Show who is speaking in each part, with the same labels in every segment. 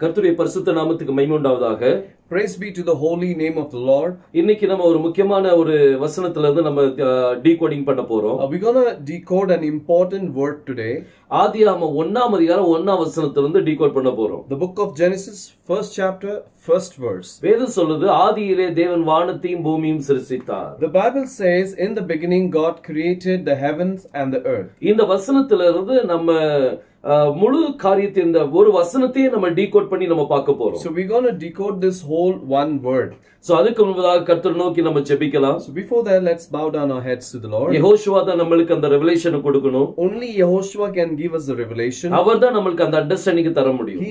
Speaker 1: கர்த்தருடைய பரிசுத்த நாமத்துக்கு மகிமை உண்டாவதாக.
Speaker 2: Praise be to the holy name of the Lord.
Speaker 1: இன்னைக்கு நம்ம ஒரு முக்கியமான ஒரு வசனத்துல இருந்து நம்ம டீகோடிங் பண்ண போறோம்.
Speaker 2: We're going to decode an important word today.
Speaker 1: ஆதியாகமம் 1ஆம் அதிகாரம் 1ஆம் வசனத்துல இருந்து டீகோட் பண்ண போறோம்.
Speaker 2: The book of Genesis, 1st chapter, 1st verse.
Speaker 1: வேதம் சொல்லுது, ஆதியிலே தேவன் வானத்தையும் பூமியையும் சிருஷ்டித்தார்.
Speaker 2: The Bible says, in the beginning God created the heavens and the earth.
Speaker 1: இந்த வசனத்துல இருந்து நம்ம முழு காரியத்தை இந்த ஒரு வசனத்தையே நம்ம டீகோட் பண்ணி நம்ம பார்க்க போறோம்.
Speaker 2: So we're going to decode this whole one word.
Speaker 1: So அதுக்கு முன்னதாக கர்த்தரை நோக்கி நம்ம ஜெபிக்கலாம்.
Speaker 2: So before that, let's bow down our heads to the Lord.
Speaker 1: யெகோஷுவா தான் நமக்கு அந்த ரெவெலேஷனை கொடுக்கணும்.
Speaker 2: Only Yehoshua can give us the revelation.
Speaker 1: அவர்தான் நமக்கு அந்த அண்டர்ஸ்டாண்டிங் தர முடியும்.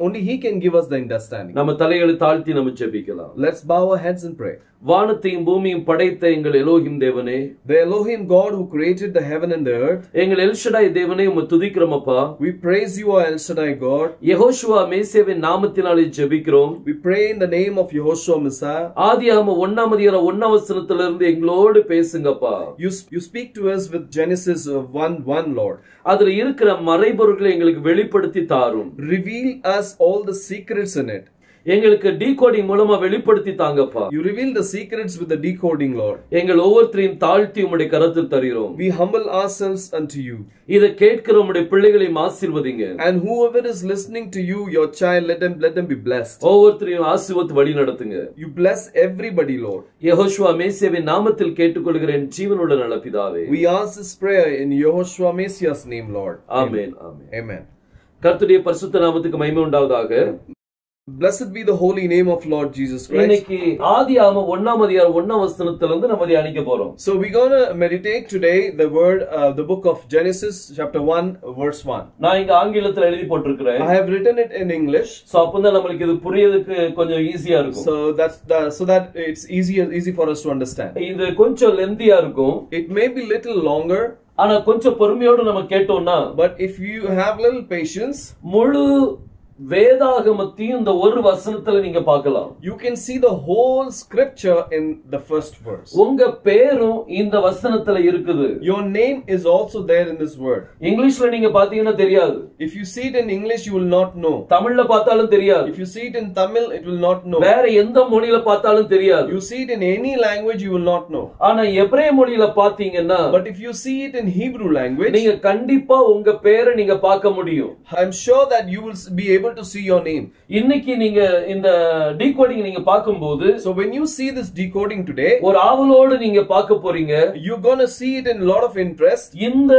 Speaker 2: Only he can give us the understanding.
Speaker 1: நம்ம தலைகளை தாழ்த்தி நம்ம ஜெபிக்கலாம்.
Speaker 2: Let's bow our heads and pray.
Speaker 1: வானத்தையும் பூமியும் படைத்த எங்கள் எலோஹிம் தேவனே,
Speaker 2: the Elohim God who created the heaven and the earth,
Speaker 1: எங்கள் எல் ஷடாய் தேவனே உம்மை துதிக்கிறோம் அப்பா.
Speaker 2: we praise you, O El Shaddai God.
Speaker 1: யெகோஷுவா மேசேவின் நாமத்தினாலே ஜெபிக்கிறோம்.
Speaker 2: we pray in the name of Yehoshua Messiah.
Speaker 1: ஆதியாகமம் 1ஆம் அதிகாரம் 1ஆம் வசனத்துல இருந்து எங்களோடு பேசுங்கப்பா.
Speaker 2: you speak to us with Genesis 1:1, Lord.
Speaker 1: அதுல இருக்கிற மறைபொருள்களை எங்களுக்கு வெளிப்படுத்தி தாரும்.
Speaker 2: reveal us all the secrets in it.
Speaker 1: எங்களுக்கு டீகோடிங் மூலமா வெளிப்படுத்தி தாங்கப்பா.
Speaker 2: you reveal the secrets with the decoding, Lord.
Speaker 1: எங்கள் ஒவ்வொருத்தரையும் தாழ்த்தி உம்முடைய கரத்தில் தருகிறோம்.
Speaker 2: we humble ourselves unto you.
Speaker 1: இதை கேட்கிற உம்முடைய பிள்ளைகளை ஆசீர்வதிங்க.
Speaker 2: and whoever is listening to you, your child, let them be blessed.
Speaker 1: ஒவ்வொருத்தரையும் ஆசீர்வதித்து வழி நடத்துங்க.
Speaker 2: you bless everybody, Lord.
Speaker 1: யெகோஷுவா மேசேவின் நாமத்தில் கேட்டுக்கொள்கிறேன் ஜீவனுள்ள நல்ல பிதாவே.
Speaker 2: we ask this prayer in Yehoshua Messiah's name, Lord.
Speaker 1: Amen. Amen.
Speaker 2: Amen.
Speaker 1: கர்த்தருடைய பரிசுத்த நாமத்துக்கு மகிமை உண்டாவதாக.
Speaker 2: Blessed be the holy name of Lord Jesus Christ.
Speaker 1: இன்னைக்கு ஆதியாகமம் 1ஆம் அதிகாரம் 1ஆம் வசனத்துல இருந்து நம்ம தியானிக்க போறோம்.
Speaker 2: So we're going to meditate today the word the book of Genesis chapter 1 verse 1.
Speaker 1: நான் இங்க ஆங்கிலத்துல எழுதி போட்டுருக்கேன்.
Speaker 2: I have written it in English.
Speaker 1: So அப்பதான் நமக்கு இது புரியதுக்கு கொஞ்சம் ஈஸியா இருக்கும்.
Speaker 2: So that it's easy for us to understand.
Speaker 1: இது கொஞ்சம் லெந்தியா இருக்கும்.
Speaker 2: It may be little longer.
Speaker 1: ஆனா கொஞ்சம் பொறுமையோடு நம்ம கேட்டோம்னா,
Speaker 2: but if you have little patience,
Speaker 1: முழு வேதாகமத்தையும் இந்த ஒரு வசனத்துல நீங்க பார்க்கலாம்.
Speaker 2: you can see the whole scripture in the first verse.
Speaker 1: உங்க பேரும் இந்த வசனத்துல இருக்குது.
Speaker 2: your name is also there in this word.
Speaker 1: இங்கிலீஷ்ல நீங்க பாத்தீங்கன்னா தெரியாது.
Speaker 2: if you see it in English, you will not know.
Speaker 1: தமிழ்ல பார்த்தாலும் தெரியாது.
Speaker 2: if you see it in Tamil, it will not know.
Speaker 1: வேற எந்த மொழியில பார்த்தாலும் தெரியாது.
Speaker 2: you see it in any language, you will not know.
Speaker 1: ஆனா எபிரேய மொழியில பாத்தீங்கன்னா,
Speaker 2: but if you see it in Hebrew language,
Speaker 1: நீங்க கண்டிப்பா உங்க பேரை நீங்க பார்க்க முடியும்.
Speaker 2: I'm sure that you will be able to see your name.
Speaker 1: இன்னைக்கு நீங்க இந்த டீகோடிங் நீங்க பாக்கும்போது,
Speaker 2: so when you see this decoding today,
Speaker 1: ஒரு ஆவலோடு நீங்க பார்க்க போறீங்க.
Speaker 2: you're going to see it in a lot of interest.
Speaker 1: இந்த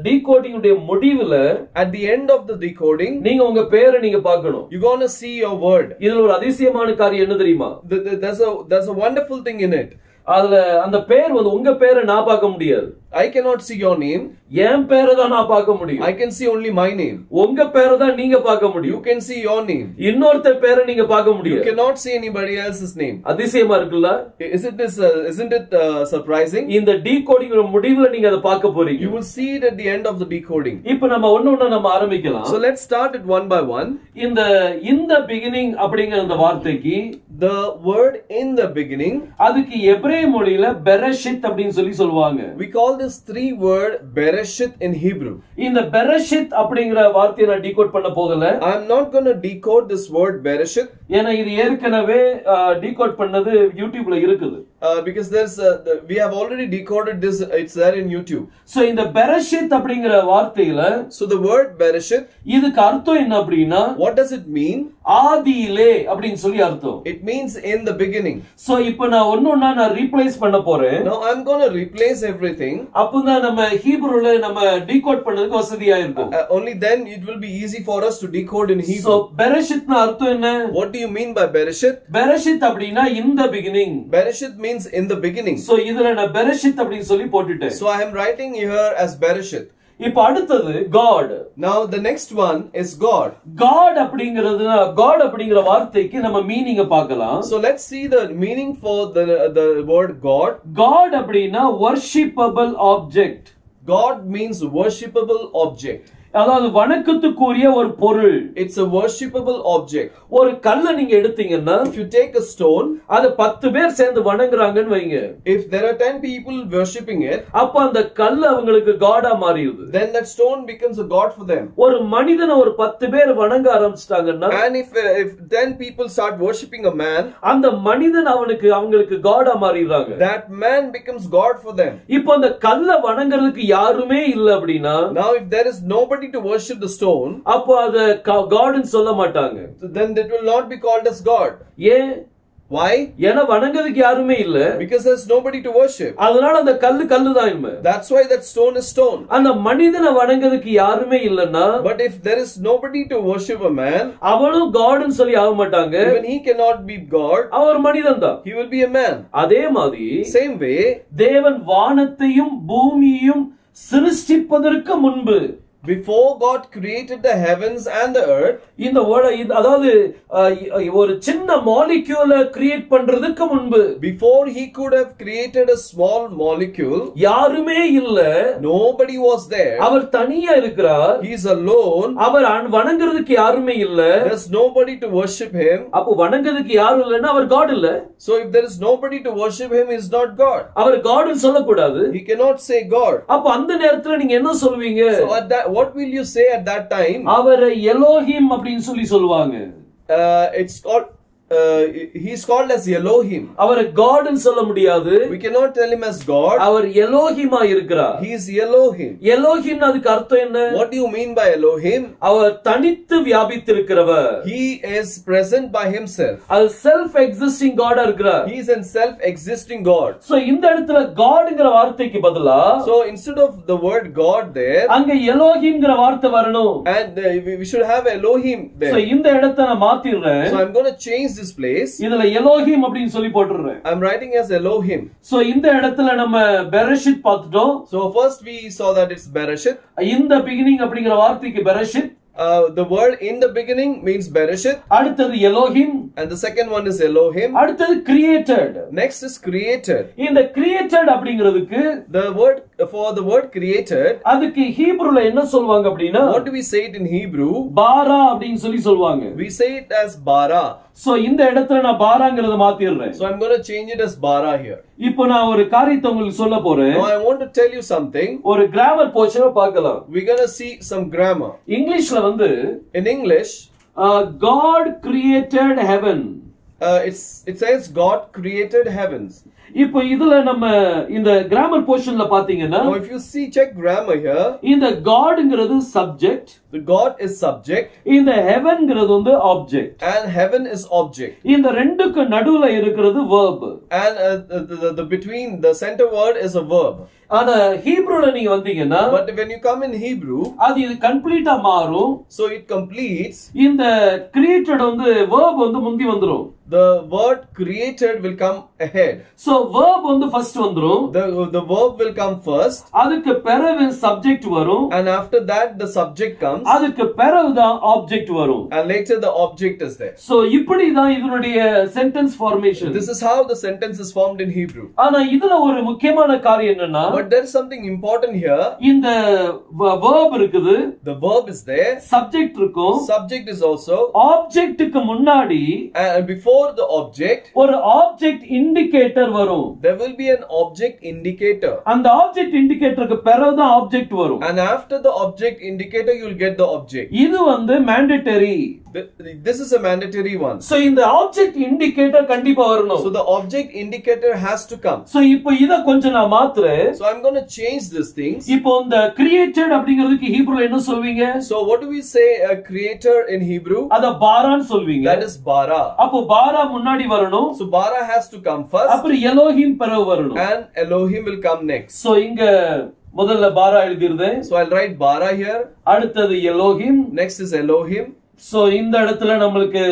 Speaker 1: டீகோடிங் உடைய முடிவுல,
Speaker 2: at the end of the decoding,
Speaker 1: நீங்க உங்க பேரை நீங்க பார்க்கணும்.
Speaker 2: you're going to see your word.
Speaker 1: இதுல ஒரு அதிசயமான காரியம் என்ன தெரியுமா?
Speaker 2: there's a wonderful thing in it.
Speaker 1: அதுல அந்த பேர் உங்க பேரை நான் பார்க்க முடியாது.
Speaker 2: I cannot see your name.
Speaker 1: என் பேரை தான் நான் பார்க்க முடியும்.
Speaker 2: I can see only my name.
Speaker 1: உங்க பேரை தான் நீங்க பார்க்க முடியும்.
Speaker 2: you can see your name.
Speaker 1: இன்னொருத்தர் பேரை நீங்க பார்க்க முடியும்.
Speaker 2: you cannot see anybody else's name.
Speaker 1: அதிசயமா இருக்குல்ல?
Speaker 2: isn't it surprising?
Speaker 1: இந்த டீகோடிங் முடிவுல நீங்க அதை பார்க்க போறீங்க.
Speaker 2: you will see it at the end of the decoding.
Speaker 1: இப்போ நம்ம ஒண்ணு நம்ம ஆரம்பிக்கலாம்.
Speaker 2: so let's start it one by one.
Speaker 1: இந்த beginning அப்படிங்கிற அந்த வார்த்தைக்கு,
Speaker 2: the word in the beginning,
Speaker 1: அதுக்கு எபிரேய மொழியில பெரஷித் அப்படினு சொல்லுவாங்க.
Speaker 2: we call this three word bereshit in Hebrew.
Speaker 1: இந்த பெரஷித் அப்படிங்கிற வார்த்தையை நான் டீகோட் பண்ண போகல.
Speaker 2: I am not going to decode this word bereshit.
Speaker 1: ஏன்னா இது ஏற்கனவே டீகோட் பண்ணது YouTubeல இருக்குது.
Speaker 2: because we have already decoded this, it's there in YouTube.
Speaker 1: so இந்த பெரஷித் அப்படிங்கிற வார்த்தையில,
Speaker 2: so the word bereshit,
Speaker 1: இதுக்கு அர்த்தம் என்ன அப்படினா,
Speaker 2: what does it mean?
Speaker 1: ஆதியிலே அப்படினு சொல்லி அர்த்தம்.
Speaker 2: it means in the beginning.
Speaker 1: so இப்போ நான் ஒண்ணொண்ணா நான் ரீப்ளேஸ் பண்ண போறேன்.
Speaker 2: now I'm going to replace everything.
Speaker 1: அப்பதான் நம்ம ஹீப்ரூல நம்ம டீகோட் பண்ணதுக்கு வசதியா இருக்கும்.
Speaker 2: only then it will be easy for us to decode in Hebrew.
Speaker 1: so பெரஷித்னா அர்த்தம் என்ன?
Speaker 2: what do you mean by bereshit?
Speaker 1: பெரஷித் அப்படினா in the beginning.
Speaker 2: bereshit means in the beginning.
Speaker 1: so இதுல நான் பெரஷித் அப்படினு சொல்லி போட்டுட்டேன்.
Speaker 2: so I am writing here as bereshit.
Speaker 1: இப்போ அடுத்தது God.
Speaker 2: now the next one is God.
Speaker 1: God அப்படிங்கற வார்த்தைக்கு நம்ம மீனிங்க பார்க்கலாம்.
Speaker 2: so let's see the meaning for the word God.
Speaker 1: God அப்படினா worshipable object.
Speaker 2: God means worshipable object.
Speaker 1: அதாவது வணக்கத்துக்குரிய ஒரு பொருள்.
Speaker 2: It's a worshipable object.
Speaker 1: ஒரு கல்லை நீங்க எடுத்தீங்கன்னா,
Speaker 2: If you take a stone,
Speaker 1: அது 10 பேர் சேர்ந்து வணங்குறாங்கன்னு வைங்க.
Speaker 2: if there are 10 people worshipping it,
Speaker 1: அப்ப அந்த கல்லு அவங்களுக்கு காடா மாறிடுது.
Speaker 2: then that stone becomes a god for them.
Speaker 1: ஒரு மனிதனை ஒரு 10 பேர் வணங்க ஆரம்பிச்சிட்டாங்கன்னா,
Speaker 2: And if 10 people start worshipping a man,
Speaker 1: அந்த மனிதன் அவங்களுக்கு காடா மாறிடுறாங்க.
Speaker 2: that man becomes god for them.
Speaker 1: இப்போ அந்த கல்லை வணங்குறதுக்கு யாருமே இல்ல அப்படின்னா,
Speaker 2: Now if there is nobody to worship the stone,
Speaker 1: அப்போ அத காட்னு சொல்ல மாட்டாங்க.
Speaker 2: then it will not be called as god.
Speaker 1: ஏன்?
Speaker 2: Why?
Speaker 1: ஏன்னா வணங்குறதுக்கு யாருமே இல்ல.
Speaker 2: Because there's nobody to worship.
Speaker 1: அதனால அந்த கல்லு தான் இனிமே.
Speaker 2: That's why that stone is stone.
Speaker 1: அந்த மனிதனை வணங்குறதுக்கு யாருமே இல்லன்னா,
Speaker 2: But if there is nobody to worship a man,
Speaker 1: அவனும் காட்னு சொல்லி ஆக மாட்டாங்க.
Speaker 2: even he cannot be god.
Speaker 1: அவர் மனிதன் தான்.
Speaker 2: He will be a man.
Speaker 1: அதே மாதிரி
Speaker 2: Same way,
Speaker 1: தேவன் வானத்தையும் பூமியையும் சிருஷ்டிப்பதற்கு முன்பு,
Speaker 2: before God created the heavens and the earth,
Speaker 1: இந்த அதாவது ஒரு சின்ன மாலிக்யூலை கிரியேட் பண்றதுக்கு முன்பு,
Speaker 2: before he could have created a small molecule,
Speaker 1: யாருமே இல்ல.
Speaker 2: nobody was there.
Speaker 1: அவர் தனியா இருக்கிறார்.
Speaker 2: He is alone.
Speaker 1: அவர் வணங்குறதுக்கு யாருமே இல்ல.
Speaker 2: There's nobody to worship him.
Speaker 1: அப்போ வணங்குறதுக்கு யாரும் இல்லன்னா அவர் காட் இல்ல.
Speaker 2: So if there is nobody to worship him, he is not God.
Speaker 1: அவர் காட்னு சொல்லக்கூடாது.
Speaker 2: He cannot say God.
Speaker 1: அப்ப அந்த நேரத்துல நீங்க என்ன சொல்வீங்க?
Speaker 2: So at that, what will you say at that time?
Speaker 1: அவரை எலோஹிம் அப்படின்னு சொல்லுவாங்க.
Speaker 2: It's called he's called as Elohim.
Speaker 1: அவரை காட்னு சொல்ல முடியாது.
Speaker 2: We cannot tell him as God.
Speaker 1: அவர் எலோஹிமா இருக்கிறார்.
Speaker 2: He is Elohim.
Speaker 1: எலோஹிம் அதுக்கு அர்த்தம் என்ன?
Speaker 2: What do you mean by Elohim?
Speaker 1: அவர் தனித்து வியாபித்திருக்கிறவர்.
Speaker 2: He is present by himself.
Speaker 1: அது செல்ஃப் எக்ஸிஸ்டிங் காடா இருக்கிறார்.
Speaker 2: He is a self-existing God.
Speaker 1: So இந்த இடத்துல காட்ங்கற வார்த்தைக்கு பதிலா,
Speaker 2: so instead of the word God there,
Speaker 1: அங்க எலோஹிம்ங்கற வார்த்தை வரணும்.
Speaker 2: and we should have Elohim there.
Speaker 1: So இந்த இடத்தை நான் மாத்திடுறேன்.
Speaker 2: So I'm going to change this place.
Speaker 1: இதுல எலோஹிம் அப்படினு சொல்லி போட்டுறேன்.
Speaker 2: I'm writing as Elohim.
Speaker 1: So இந்த இடத்துல நம்ம பெரஷித் பார்த்துட்டோம்.
Speaker 2: So first we saw that it's Bereshit.
Speaker 1: In the beginning அப்படிங்கற வார்த்தைக்கு பெரஷித்.
Speaker 2: The word in the beginning means Bereshit.
Speaker 1: அடுத்தது Elohim.
Speaker 2: And the second one is Elohim.
Speaker 1: அடுத்தது created.
Speaker 2: Next is created.
Speaker 1: இந்த created அப்படிங்கிறதுக்கு,
Speaker 2: the word for the word created,
Speaker 1: அதுக்கு ஹீப்ரூல என்ன சொல்வாங்க அப்படினா,
Speaker 2: what do we say it in Hebrew?
Speaker 1: பாரா அப்படினு சொல்லுவாங்க.
Speaker 2: We say it as bara.
Speaker 1: So இந்த இடத்துல நான் பாராங்கறத மாத்திடுறேன்.
Speaker 2: So I'm going to change it as bara here.
Speaker 1: இப்போ நான் ஒரு காரியத்தை உங்களுக்கு சொல்ல போறேன்.
Speaker 2: Now I want to tell you something.
Speaker 1: ஒரு கிராமர் போர்ஷனை பார்க்கலாம்.
Speaker 2: We're going to see some grammar.
Speaker 1: இங்கிலீஷ்ல வந்து,
Speaker 2: in English,
Speaker 1: God created heaven.
Speaker 2: it says God created heavens.
Speaker 1: இப்போ இதுல நம்ம இந்த கிராமர் போர்ஷன்ல பாத்தீங்கன்னா,
Speaker 2: now if you see, check grammar here,
Speaker 1: இந்த காட்ங்கிறது subject,
Speaker 2: the God is subject,
Speaker 1: இந்த ஹெவன்ங்கிறது வந்து object,
Speaker 2: and heaven is object.
Speaker 1: இந்த ரெண்டுக்கு நடுவுல இருக்கிறது verb,
Speaker 2: and the between the center word is a verb.
Speaker 1: ஆனா ஹீப்ரூல நீங்க வந்தீங்கன்னா,
Speaker 2: but when you come in Hebrew,
Speaker 1: அது இது கம்ப்ளீட்டா மாறும்.
Speaker 2: so it completes.
Speaker 1: இந்த created வந்து verb வந்து முந்தி வந்துரும்.
Speaker 2: the word created will come ahead.
Speaker 1: So verb வந்து first வந்துரும்.
Speaker 2: the verb will come first.
Speaker 1: அதுக்கு பிறகு subject வரும்.
Speaker 2: and after that the subject comes.
Speaker 1: அதுக்கு பிறகு தான் object வரும்.
Speaker 2: and later the object is there.
Speaker 1: So இப்படி தான் இதனுடைய sentence formation.
Speaker 2: This is how the sentence is formed in Hebrew.
Speaker 1: ஆனா இதுல ஒரு முக்கியமான காரியம் என்னன்னா,
Speaker 2: but there is something important here.
Speaker 1: இந்த verb இருக்குது,
Speaker 2: the verb is there,
Speaker 1: subject இருக்கும்,
Speaker 2: subject is also,
Speaker 1: objectக்கு முன்னாடி
Speaker 2: and before the object
Speaker 1: ஒரு object indicator வரும்.
Speaker 2: there will be an object indicator.
Speaker 1: அந்த object indicatorக்கு பிறகு தான் object வரும்.
Speaker 2: and after the object indicator you will get the object.
Speaker 1: இது வந்து mandatory.
Speaker 2: This is a mandatory one.
Speaker 1: So இந்த object indicator கண்டிப்பா வரணும்.
Speaker 2: so the object indicator has to come.
Speaker 1: So இப்போ இத கொஞ்சம் நான் மாத்துறேன்.
Speaker 2: so I'm going to change these things.
Speaker 1: இப்போ இந்த created அப்படிங்கிறதுக்கு ஹீப்ரூல என்ன சொல்வீங்க?
Speaker 2: so what do we say a creator in Hebrew?
Speaker 1: அத பாரான்னு சொல்வீங்க.
Speaker 2: that is bara.
Speaker 1: அப்போ பாரா முன்னாடி வரணும்.
Speaker 2: so bara has to come first.
Speaker 1: அப்புறம் எலோஹிம் பிறகு வரணும்.
Speaker 2: and Elohim will come next.
Speaker 1: So இங்க முதல்ல பாரா எழுதிருந்தேன்.
Speaker 2: so I'll write bara here.
Speaker 1: அடுத்தது Elohim.
Speaker 2: next is Elohim.
Speaker 1: So இந்த இடத்துல நம்மளுக்கு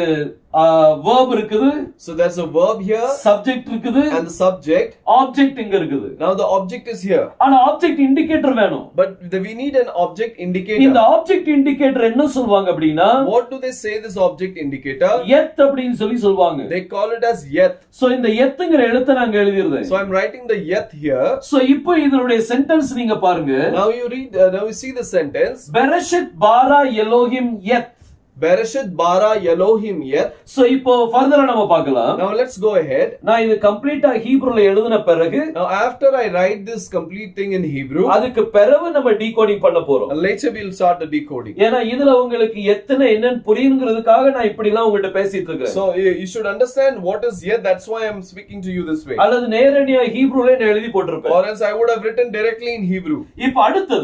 Speaker 1: verb இருக்குது.
Speaker 2: So there's a verb here.
Speaker 1: Subject இருக்குது.
Speaker 2: And the subject.
Speaker 1: Object இங்க இருக்குது.
Speaker 2: Now the object is here.
Speaker 1: ஆனா object indicator வேணும்.
Speaker 2: But we need an object indicator.
Speaker 1: இந்த object indicator என்ன சொல்வாங்க அப்படினா?
Speaker 2: What do they say this object indicator?
Speaker 1: Yet அப்படினு சொல்வாங்க.
Speaker 2: They call it as yet.
Speaker 1: So இந்த yetங்கற எழுத்தை நான் எழுதிறேன்.
Speaker 2: So I'm writing the yet here.
Speaker 1: So இப்போ இதனுடைய sentence நீங்க பாருங்க.
Speaker 2: Now you read now you see the sentence.
Speaker 1: Bereshit bara Elohim yet.
Speaker 2: Bereshit bara Elohim yet.
Speaker 1: So இப்போ further நம்ம பார்க்கலாம்.
Speaker 2: Now let's go ahead.
Speaker 1: நான் இது கம்ப்ளீட்டா ஹீப்ரூல எழுதின பிறகு
Speaker 2: Now after I write this complete thing in Hebrew,
Speaker 1: அதுக்கு பிறகு நம்ம டீகோடிங் பண்ண போறோம்.
Speaker 2: Later we'll start the decoding.
Speaker 1: ஏனா இதுல உங்களுக்கு எத்தனை என்னன்னு புரியும்ங்கிறதுக்காக நான் இப்படி எல்லாம் உங்ககிட்ட பேசிட்டு இருக்கேன்.
Speaker 2: So you should understand what is yet. That's why I'm speaking to you this way.
Speaker 1: அல்லது நேரடியா ஹீப்ரூல நான் எழுதி போட்டுருப்பேன்.
Speaker 2: Or else I would have written directly in Hebrew.
Speaker 1: இப்போ அடுத்து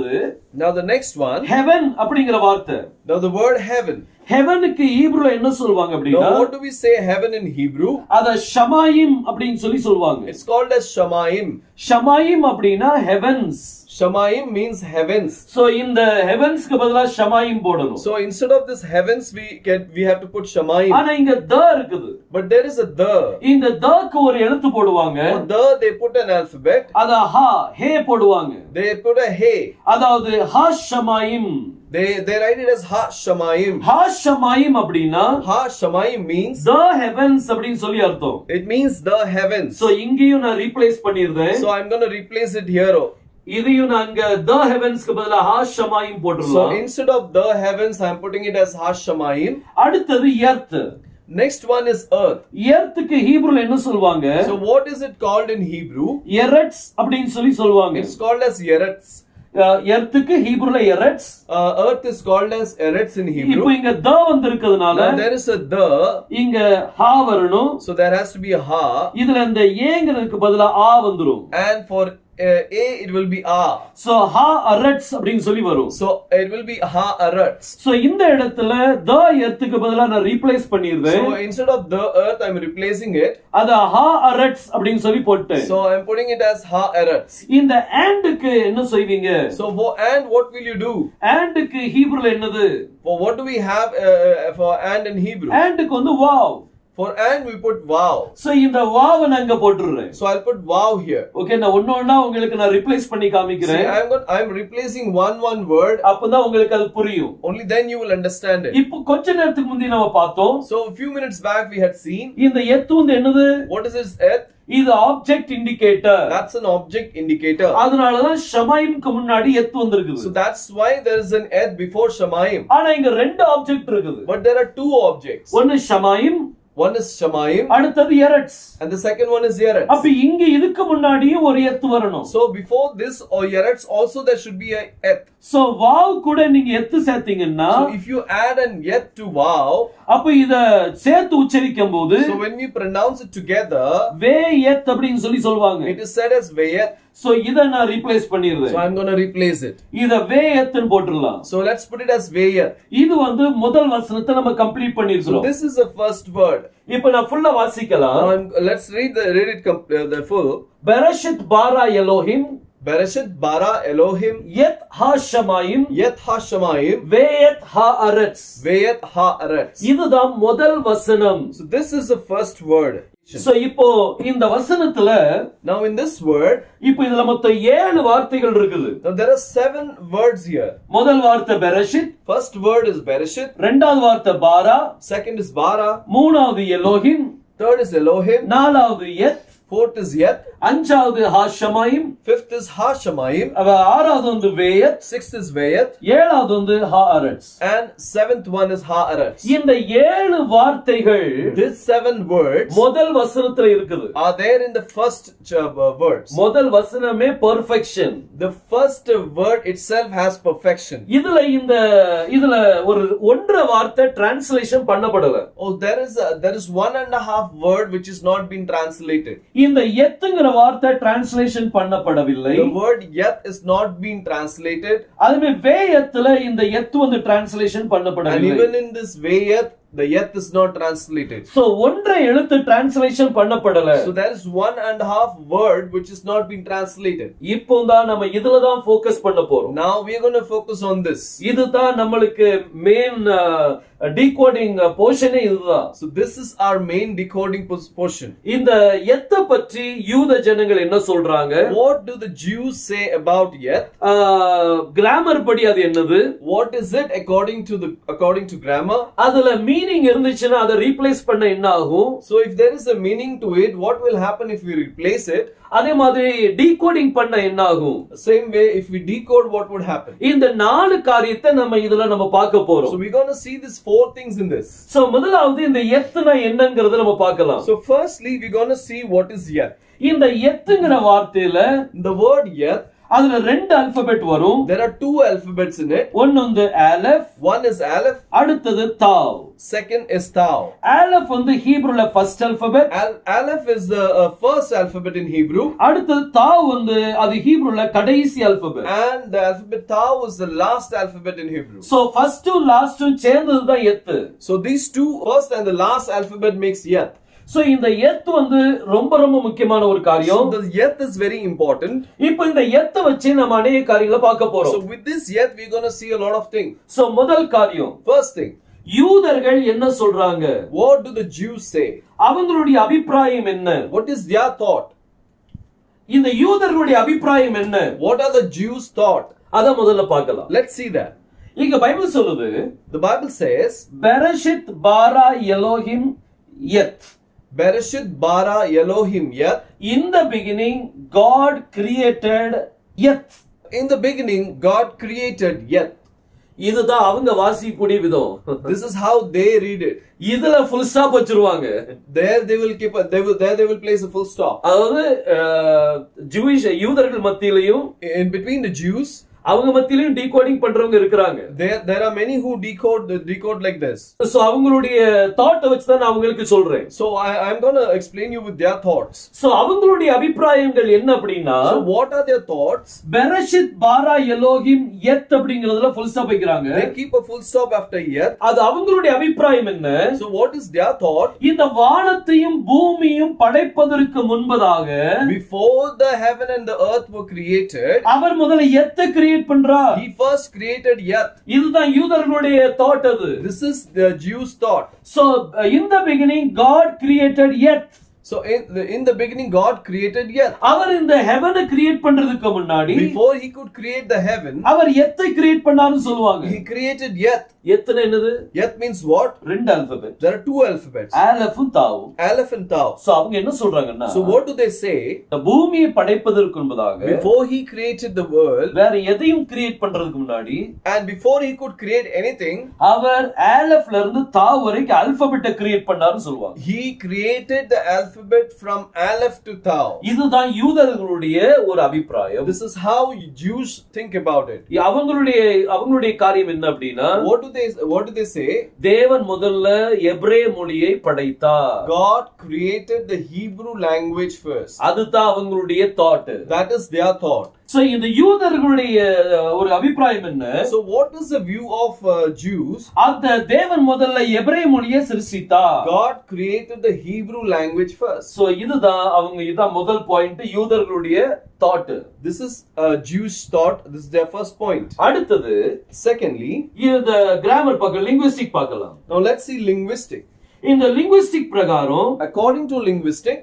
Speaker 2: Now the next one,
Speaker 1: heaven அப்படிங்கற வார்த்தை.
Speaker 2: Now the word heaven.
Speaker 1: ஹெவனுக்கு ஹீப்ரூல என்ன சொல்வாங்க அப்படினா?
Speaker 2: Now what do we say heaven in Hebrew?
Speaker 1: அத ஷமாயிம் அப்படினு சொல்வாங்க.
Speaker 2: It's called as Shamayim.
Speaker 1: ஷமாயிம் அப்படினா heavens.
Speaker 2: Shamayim means heavens.
Speaker 1: So இந்த heavensக்கு பதிலா ஷமாயிம் போடணும்.
Speaker 2: So instead of this heavens we have to put Shamayim.
Speaker 1: ஆனா இங்க த இருக்குது.
Speaker 2: But there is a the.
Speaker 1: இந்த தக்கு ஒரு எழுத்து போடுவாங்க.
Speaker 2: For the they put an alphabet.
Speaker 1: அத ஹ ஹே போடுவாங்க.
Speaker 2: They put a hey.
Speaker 1: அதாவது ஹ ஷமாயிம்.
Speaker 2: They write it as Ha Shamayim.
Speaker 1: Ha Shamayim அப்படினா
Speaker 2: Ha Shamayim means
Speaker 1: the heavens அப்படினு சொல்லி அர்த்தம்.
Speaker 2: It means the heavens.
Speaker 1: So இங்கேயும் நான் ரீப்ளேஸ் பண்ணிருந்தேன்.
Speaker 2: So I'm going to replace it here.
Speaker 1: இதையும் நாங்க the heavensக்கு பதிலா Ha Shamayim போட்டுறலாம்.
Speaker 2: So instead of the heavens I'm putting it as Ha Shamayim.
Speaker 1: அடுத்து earth.
Speaker 2: Next one is earth.
Speaker 1: earthக்கு ஹீப்ரூல என்ன சொல்வாங்க?
Speaker 2: So what is it called in Hebrew?
Speaker 1: Eretz அப்படினு சொல்வாங்க.
Speaker 2: It's called as Eretz.
Speaker 1: earthக்கு ஹீப்ரூல eretz.
Speaker 2: Earth is called as Eretz in Hebrew.
Speaker 1: இப்போ இங்க the வந்திருக்கிறதுனால
Speaker 2: there is a the.
Speaker 1: இங்க ha வரணும்.
Speaker 2: So there has to be a ha.
Speaker 1: இதுல இந்த ஏங்கிறதுக்கு பதிலா ஆ வந்துரும்.
Speaker 2: And for a it will be a.
Speaker 1: So ha eretz அப்படினு சொல்லி வரும்.
Speaker 2: So it will be ha eretz.
Speaker 1: So இந்த இடத்துல the earthக்கு பதிலா நான் ரீப்ளேஸ் பண்ணிருந்தேன்.
Speaker 2: So instead of the earth I'm replacing it.
Speaker 1: அத ha eretz அப்படினு சொல்லி போட்டேன்.
Speaker 2: So I'm putting it as ha eretz.
Speaker 1: இந்த andக்கு என்ன செய்வீங்க?
Speaker 2: So and what will you do?
Speaker 1: andக்கு ஹீப்ரூல என்னது?
Speaker 2: For what do we have for and in Hebrew?
Speaker 1: andக்கு வந்து wow.
Speaker 2: For and we put wow.
Speaker 1: So இந்த wow நான் அங்க போட்டுறேன்.
Speaker 2: So I'll put wow here.
Speaker 1: Okay, நான் ஒண்ணொண்ணா உங்களுக்கு நான் ரிப்ளேஸ் பண்ணி காமிக்கிறேன்.
Speaker 2: I'm replacing one word.
Speaker 1: அப்பதான் உங்களுக்கு அது புரியும்.
Speaker 2: Only then you will understand it.
Speaker 1: இப்போ கொஞ்ச நேரத்துக்கு முந்தி நாம பார்த்தோம்.
Speaker 2: So a few minutes back we had seen.
Speaker 1: இந்த எத் வந்து என்னது?
Speaker 2: What is this earth?
Speaker 1: இது object indicator.
Speaker 2: That's an object indicator.
Speaker 1: அதனால தான் ஷமாயிம்க்கு முன்னாடி எத் வந்திருக்குது.
Speaker 2: So that's why there is an earth before Shamayim.
Speaker 1: ஆனா இங்க ரெண்டு ஆப்ஜெக்ட் இருக்குது.
Speaker 2: But there are two objects.
Speaker 1: ஒன்னு ஷமாயிம்.
Speaker 2: One is Shamayim.
Speaker 1: அடுத்தது எரெட்ஸ்.
Speaker 2: And the second one is Eretz.
Speaker 1: அப்ப இங்க இதுக்கு முன்னாடியே ஒரு எத் வரணும்.
Speaker 2: So before this or Eretz also there should be a eth.
Speaker 1: So wow கூட நீங்க எத் சேர்த்தீங்கன்னா
Speaker 2: So if you add an eth to wow,
Speaker 1: அப்ப இத சேர்த்து உச்சரிக்கும்போது
Speaker 2: so when we pronounce it together,
Speaker 1: வே எத் அப்படினு சொல்வாங்க.
Speaker 2: it is said as veyet.
Speaker 1: So இத நான் ரீப்ளேஸ் பண்ணிடுறேன்.
Speaker 2: So I'm going to replace it.
Speaker 1: இத வே எத்னு போட்டுறலாம்.
Speaker 2: So let's put it as veyet.
Speaker 1: இது வந்து முதல் வசனத்தை நம்ம கம்ப்ளீட் பண்ணிருக்கோம்.
Speaker 2: So this is the first word.
Speaker 1: இப்போ நான் ஃபுல்லா வாசிக்கலாம்.
Speaker 2: Let's read the full.
Speaker 1: Bereshit bara Elohim.
Speaker 2: Bereshit bara Elohim.
Speaker 1: Yet ha shamayim.
Speaker 2: Yet ha shamayim.
Speaker 1: Veyet ha aretz.
Speaker 2: Veyet ha aretz.
Speaker 1: இதுதான் முதல் வசனம்.
Speaker 2: So this is the first word.
Speaker 1: So இப்போ இந்த வசனத்துல
Speaker 2: now in this word
Speaker 1: இப்போ இதுல மொத்தம் 7 வார்த்தைகள் இருக்குது.
Speaker 2: Now there are 7 words here.
Speaker 1: முதல் வார்த்தை Bereshit.
Speaker 2: First word is Bereshit.
Speaker 1: இரண்டாவது வார்த்தை bara.
Speaker 2: Second is bara.
Speaker 1: மூணாவது Elohim.
Speaker 2: Third is Elohim.
Speaker 1: நாலாவது Yet.
Speaker 2: Fourth is Yet.
Speaker 1: அஞ்சாவது ha shamayim.
Speaker 2: Fifth is ha shamayim.
Speaker 1: ஆறாவது வந்து Veyet.
Speaker 2: Sixth is Veyet.
Speaker 1: ஏழாவது வந்து ha aretz.
Speaker 2: And seventh one is ha aretz.
Speaker 1: இந்த 7 வார்த்தைகள்
Speaker 2: These 7 words
Speaker 1: முதல் வசனத்துல இருக்குது.
Speaker 2: are there in the first words.
Speaker 1: முதல் வசனமே perfection.
Speaker 2: The first word itself has perfection.
Speaker 1: இதுல ஒரு ஒன்றரை வார்த்தை translation பண்ணப்படல.
Speaker 2: Oh, there is 1.5 word which is not been translated.
Speaker 1: இந்த எத்துங்கிற வார்த்தை translation பண்ணப்படவில்லை.
Speaker 2: The word yet is not being translated.
Speaker 1: அதுமே வேயத்துல இந்த எத்து வந்து translation பண்ணப்படவில்லை.
Speaker 2: And even in this veyet the yet is not translated.
Speaker 1: So ஒன்றை எழுத்து translation பண்ணப்படல.
Speaker 2: So there is 1.5 word which is not been translated.
Speaker 1: இப்போ தான் நம்ம இதுல தான் ஃபோக்கஸ் பண்ண போறோம்.
Speaker 2: Now we are going to focus on this.
Speaker 1: இதுதான் நம்மளுக்கு மெயின் decoding portion இதுதான்.
Speaker 2: So this is our main decoding portion.
Speaker 1: இந்த yet பற்றி யூத ஜனங்கள் என்ன சொல்றாங்க?
Speaker 2: What do the Jews say about yet?
Speaker 1: Grammar படி அது என்னது?
Speaker 2: What is it according to grammar?
Speaker 1: அதுல மீனிங் இருந்துச்சுன்னா அதை ரீப்ளேஸ் பண்ண என்ன ஆகும்?
Speaker 2: So if there is a meaning to it, what will happen if we replace it?
Speaker 1: அதே மாதிரி டீகோடிங் பண்ண என்ன ஆகும்?
Speaker 2: Same way, if we decode, what would happen?
Speaker 1: இந்த 4 காரியத்தை நம்ம பார்க்க போறோம்.
Speaker 2: So we're going to see these 4 things in this.
Speaker 1: So முதலாவது இந்த எத்னா என்னங்கறத நம்ம பார்க்கலாம்.
Speaker 2: So firstly, we're going to see what is yet.
Speaker 1: இந்த எத்ங்கற வார்த்தையில
Speaker 2: the word yet,
Speaker 1: அதுல 2 alphabet வரும்.
Speaker 2: There are 2 alphabets in it.
Speaker 1: ஒன்னு வந்து aleph,
Speaker 2: one is aleph,
Speaker 1: அடுத்தது tav.
Speaker 2: Second is tau.
Speaker 1: Aleph வந்து ஹீப்ரூல first alphabet.
Speaker 2: Aleph is the first alphabet in Hebrew.
Speaker 1: அடுத்தது tav வந்து அது ஹீப்ரூல கடைசி alphabet.
Speaker 2: And the alphabet tau is the last alphabet in Hebrew.
Speaker 1: So first and last சேர்ந்தது தான் எத்.
Speaker 2: So these two, first and the last alphabet makes yet.
Speaker 1: So இந்த எத் வந்து ரொம்ப முக்கியமான ஒரு காரியம்.
Speaker 2: So the yet is very important.
Speaker 1: இப்போ இந்த எத் வச்சு நாம अनेक காரியங்களை பார்க்க போறோம்.
Speaker 2: So with this yet we're going to see a lot of things.
Speaker 1: So முதல் காரியம்,
Speaker 2: first thing,
Speaker 1: யூதர்கள் என்ன சொல்றாங்க?
Speaker 2: What do the Jews say?
Speaker 1: அவங்களுடைய அபிப்பிராயம் என்ன?
Speaker 2: What is their thought?
Speaker 1: இந்த யூதர்களுடைய அபிப்பிராயம் என்ன?
Speaker 2: What are the Jews thought?
Speaker 1: அத முதல்ல பார்க்கலாம்.
Speaker 2: Let's see that.
Speaker 1: இங்க பைபிள் சொல்லுது,
Speaker 2: the Bible says,
Speaker 1: Bereshit bara Elohim yet.
Speaker 2: Bereshit bara Elohim yet.
Speaker 1: In the beginning God created yet.
Speaker 2: In the beginning God created yet.
Speaker 1: இதுதான் அவங்க வாசிக்கக்கூடிய விதம்.
Speaker 2: This is how they read it.
Speaker 1: இதுல full stop வச்சிருவாங்க.
Speaker 2: There they will keep they will place a full stop.
Speaker 1: அதாவது Jewish யூதர்கள் மத்தியிலயும்,
Speaker 2: in between the Jews,
Speaker 1: அவங்க மத்தியிலயும் decoding பண்றவங்க இருக்காங்க.
Speaker 2: There are many who decode like this.
Speaker 1: So அவங்களுடைய thought வச்சு தான் நான் உங்களுக்கு சொல்றேன்.
Speaker 2: So I'm going to explain you with their thoughts.
Speaker 1: So அவங்களுடைய அபிப்பிராயங்கள் என்ன அப்படினா,
Speaker 2: so what are their thoughts?
Speaker 1: Bereshit bara Elohim yet அப்படிங்கறதுல full stop வைக்கறாங்க.
Speaker 2: They keep a full stop after yet.
Speaker 1: அது அவங்களுடைய அபிப்பிராயம் என்ன?
Speaker 2: So what is their thought?
Speaker 1: இந்த வானத்தையும் பூமியையும் படைப்பதற்கு முன்பதாக,
Speaker 2: before the heaven and the earth were created,
Speaker 1: அவர் முதல்ல yet கிரியேட் பண்றார்.
Speaker 2: He first created yet.
Speaker 1: இதுதான் யூதர்களுடைய தாட் அது.
Speaker 2: This is the Jews' thought.
Speaker 1: So in the beginning God created yet.
Speaker 2: So in the beginning God created yet.
Speaker 1: அவர் இந்த heaven create பண்றதுக்கு முன்னாடி,
Speaker 2: before he could create the heaven,
Speaker 1: அவர் yet create பண்ணாருன்னு சொல்வாங்க.
Speaker 2: He created yet.
Speaker 1: yet என்னது?
Speaker 2: Yet means what?
Speaker 1: 2 alphabet.
Speaker 2: There are 2 alphabets.
Speaker 1: aleph and tau.
Speaker 2: Aleph and tau.
Speaker 1: So அவங்க என்ன சொல்றாங்கன்னா,
Speaker 2: so what do they say?
Speaker 1: இந்த பூமியை படைப்பதற்கு முன்பதாக,
Speaker 2: before he created the world,
Speaker 1: வேற எதையும் கிரியேட் பண்றதுக்கு முன்னாடி,
Speaker 2: and before he could create anything,
Speaker 1: our aleph ல இருந்து tau வரைக்கும் alphabet கிரியேட் பண்ணாருன்னு சொல்வாங்க.
Speaker 2: He created the alphabet from aleph to tau.
Speaker 1: இதுதான் யூதர்களுடைய ஒரு அபிப்பிராயம்.
Speaker 2: This is how Jews think about it.
Speaker 1: அவங்களுடைய காரியம் என்ன அப்படினா,
Speaker 2: what do they say?
Speaker 1: தேவன் முதல்ல எபிரேய மொழியை படைத்தார்.
Speaker 2: God created the Hebrew language first.
Speaker 1: அதுதான் அவங்களுடைய thought.
Speaker 2: That is their thought.
Speaker 1: So இந்த யூதர்களுடைய ஒரு அபிப்பிராயம் என்ன?
Speaker 2: So what is the view of Jews?
Speaker 1: அந்த தேவன் முதல்ல எபிரேய மொழியை சிருஷ்டித்தார்.
Speaker 2: God created the Hebrew language first.
Speaker 1: So இதான் முதல் பாயிண்ட், யூதர்களுடைய thought.
Speaker 2: This is Jews thought. This is their first point.
Speaker 1: அடுத்தது,
Speaker 2: secondly,
Speaker 1: இந்த கிராமர் பார்க்கலாம், லிங்குவிஸ்டிக் பார்க்கலாம்.
Speaker 2: Now let's see linguistic.
Speaker 1: இந்த லிங்குவிஸ்டிக் பிரகாரம்,
Speaker 2: according to linguistic,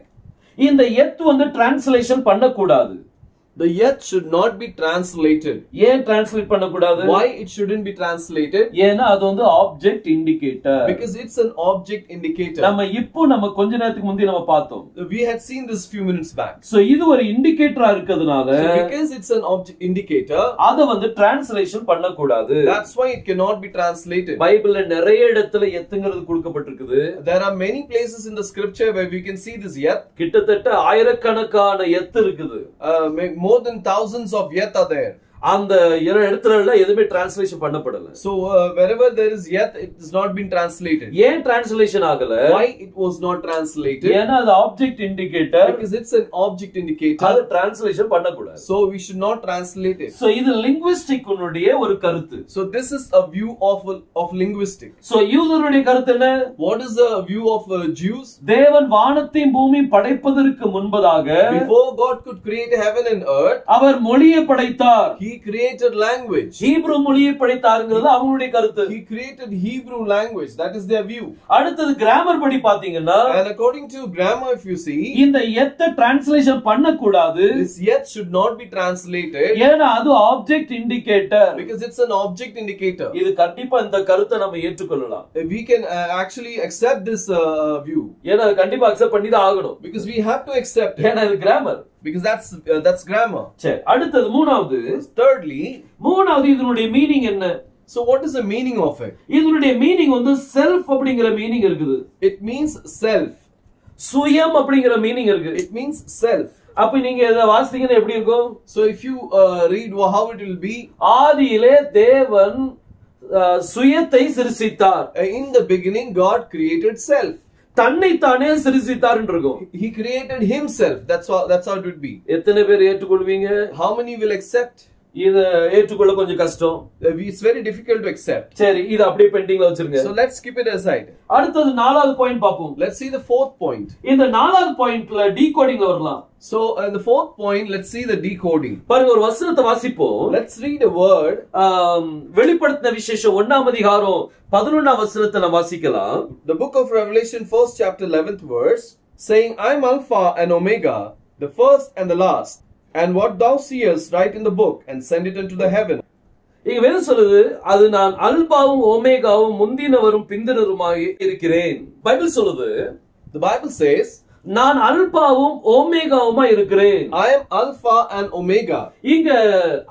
Speaker 1: இந்த எத் வந்து டிரான்ஸ்லேஷன் பண்ண கூடாது.
Speaker 2: The yet should not be translated.
Speaker 1: ஏன் டிரான்ஸ்லேட் பண்ண கூடாது?
Speaker 2: Why it shouldn't be translated?
Speaker 1: ஏன்னா அது வந்து object indicator.
Speaker 2: Because it's an object indicator.
Speaker 1: நம்ம கொஞ்ச நேரத்துக்கு முந்தி நம்ம பார்த்தோம்.
Speaker 2: We had seen this few minutes back.
Speaker 1: So இது ஒரு இண்டிகேட்டரா இருக்கிறதுனால,
Speaker 2: so because it's an object indicator,
Speaker 1: அத வந்து டிரான்ஸ்லேஷன் பண்ண கூடாது.
Speaker 2: That's why it cannot be translated.
Speaker 1: பைபிள்ல நிறைய இடத்துல எத்துங்கிறது கொடுக்கப்பட்டிருக்குது.
Speaker 2: There are many places in the scripture where we can see this yet.
Speaker 1: கிட்டத்தட்ட ஆயிரக்கணக்கான எத்து இருக்குது.
Speaker 2: More than thousands of yet are there.
Speaker 1: அந்த இடத்துல எதுவுமே translation பண்ணப்படல.
Speaker 2: So wherever there is yet, it has not been translated.
Speaker 1: ஏன் translation ஆகல?
Speaker 2: Why it was not translated?
Speaker 1: ஏன்னா அது object indicator.
Speaker 2: Because it's an object indicator.
Speaker 1: அது translation பண்ணக்கூடாது.
Speaker 2: So we should not translate it.
Speaker 1: So இது linguistic உடைய ஒரு கருத்து.
Speaker 2: So this is a view of linguistics.
Speaker 1: So யூதருடைய கருத்து என்ன?
Speaker 2: What is the view of Jews?
Speaker 1: தேவன் வானத்தையும் பூமியையும் படைப்பதற்கு முன்பதாக,
Speaker 2: before God could create heaven and earth,
Speaker 1: அவர் மொழியை படைத்தார்.
Speaker 2: He created language.
Speaker 1: ஹீப்ரு மொழியை படைத்தார்ங்கிறது அவங்களுடைய கருத்து.
Speaker 2: He created Hebrew language. That is their view.
Speaker 1: அடுத்தது கிராமர் படி பாத்தீங்கன்னா,
Speaker 2: and according to grammar, if you see,
Speaker 1: இந்த எத்த டிரான்ஸ்லேஷன் பண்ண கூடாது.
Speaker 2: this yet should not be translated.
Speaker 1: ஏன்னா அது object indicator.
Speaker 2: because it's an object indicator.
Speaker 1: இது கண்டிப்பா இந்த கருத்தை நம்ம ஏற்றுக்கொள்ளலாம்.
Speaker 2: We can actually accept this view.
Speaker 1: ஏன்னா கண்டிப்பா அக்செப்ட் பண்ணி தான் ஆகணும்.
Speaker 2: because we have to accept it.
Speaker 1: ஏன்னா இது கிராமர்.
Speaker 2: because that's grammar.
Speaker 1: சரி, அடுத்தது மூணாவது.
Speaker 2: thirdly,
Speaker 1: மூணாவது இதனுடைய மீனிங் என்ன?
Speaker 2: so what is the meaning of it?
Speaker 1: இதனுடைய மீனிங் செல்ஃப் அப்படிங்கிற மீனிங் இருக்குது.
Speaker 2: it means self.
Speaker 1: சுயம் அப்படிங்கிற மீனிங் இருக்கு.
Speaker 2: it means self.
Speaker 1: அப்ப நீங்க இத வாசித்தீங்கன்னா எப்படி இருக்கும்?
Speaker 2: so if you read how it will be,
Speaker 1: ஆதியிலே தேவன் சுயத்தை சிருஷ்டித்தார்.
Speaker 2: in the beginning God created self.
Speaker 1: தன்னை தானே சிருஷ்டித்தார் என்று இருக்கும்.
Speaker 2: He created himself. That's how it would be.
Speaker 1: எத்தனை பேர் ஏற்றுக்கொள்வீங்க?
Speaker 2: how many will accept?
Speaker 1: இத ஏற்றுக்கொள்ள கொஞ்சம் கஷ்டம்.
Speaker 2: it's very difficult to accept.
Speaker 1: சரி, இது அப்படியே பெண்டிங்ல வச்சிருங்க.
Speaker 2: so let's keep it aside.
Speaker 1: அடுத்தது நாலாவது பாயிண்ட் பாப்போம்.
Speaker 2: let's see the fourth point.
Speaker 1: இந்த நாலாவது பாயிண்ட்ல டீகோடிங்ல வரலாம்.
Speaker 2: so in the fourth point, let's see the decoding.
Speaker 1: பாருங்க, ஒரு வசனத்தை வாசிப்போம்.
Speaker 2: let's read a word.
Speaker 1: வெளிப்படுத்தின விசேஷம் 1ஆம் அதிகாரம் 11ஆம் வசனத்தை நாம் வாசிக்கலாம்.
Speaker 2: the book of Revelation 1st chapter 11th verse, saying, I am Alpha and Omega, the first and the last. And what thou seest, write in the book, and send it unto the heaven.
Speaker 1: இங்க வேதம் சொல்லுது, அது நான் அல்பாவும் ஓமேகாவும் முந்தினவரும் பிந்தினருமாய் இருக்கிறேன். Bible சொல்லுது,
Speaker 2: the Bible says,
Speaker 1: நான் அல்பாவும் ஓமேகாவுமா இருக்கிறேன்.
Speaker 2: I am Alpha and Omega.
Speaker 1: இங்க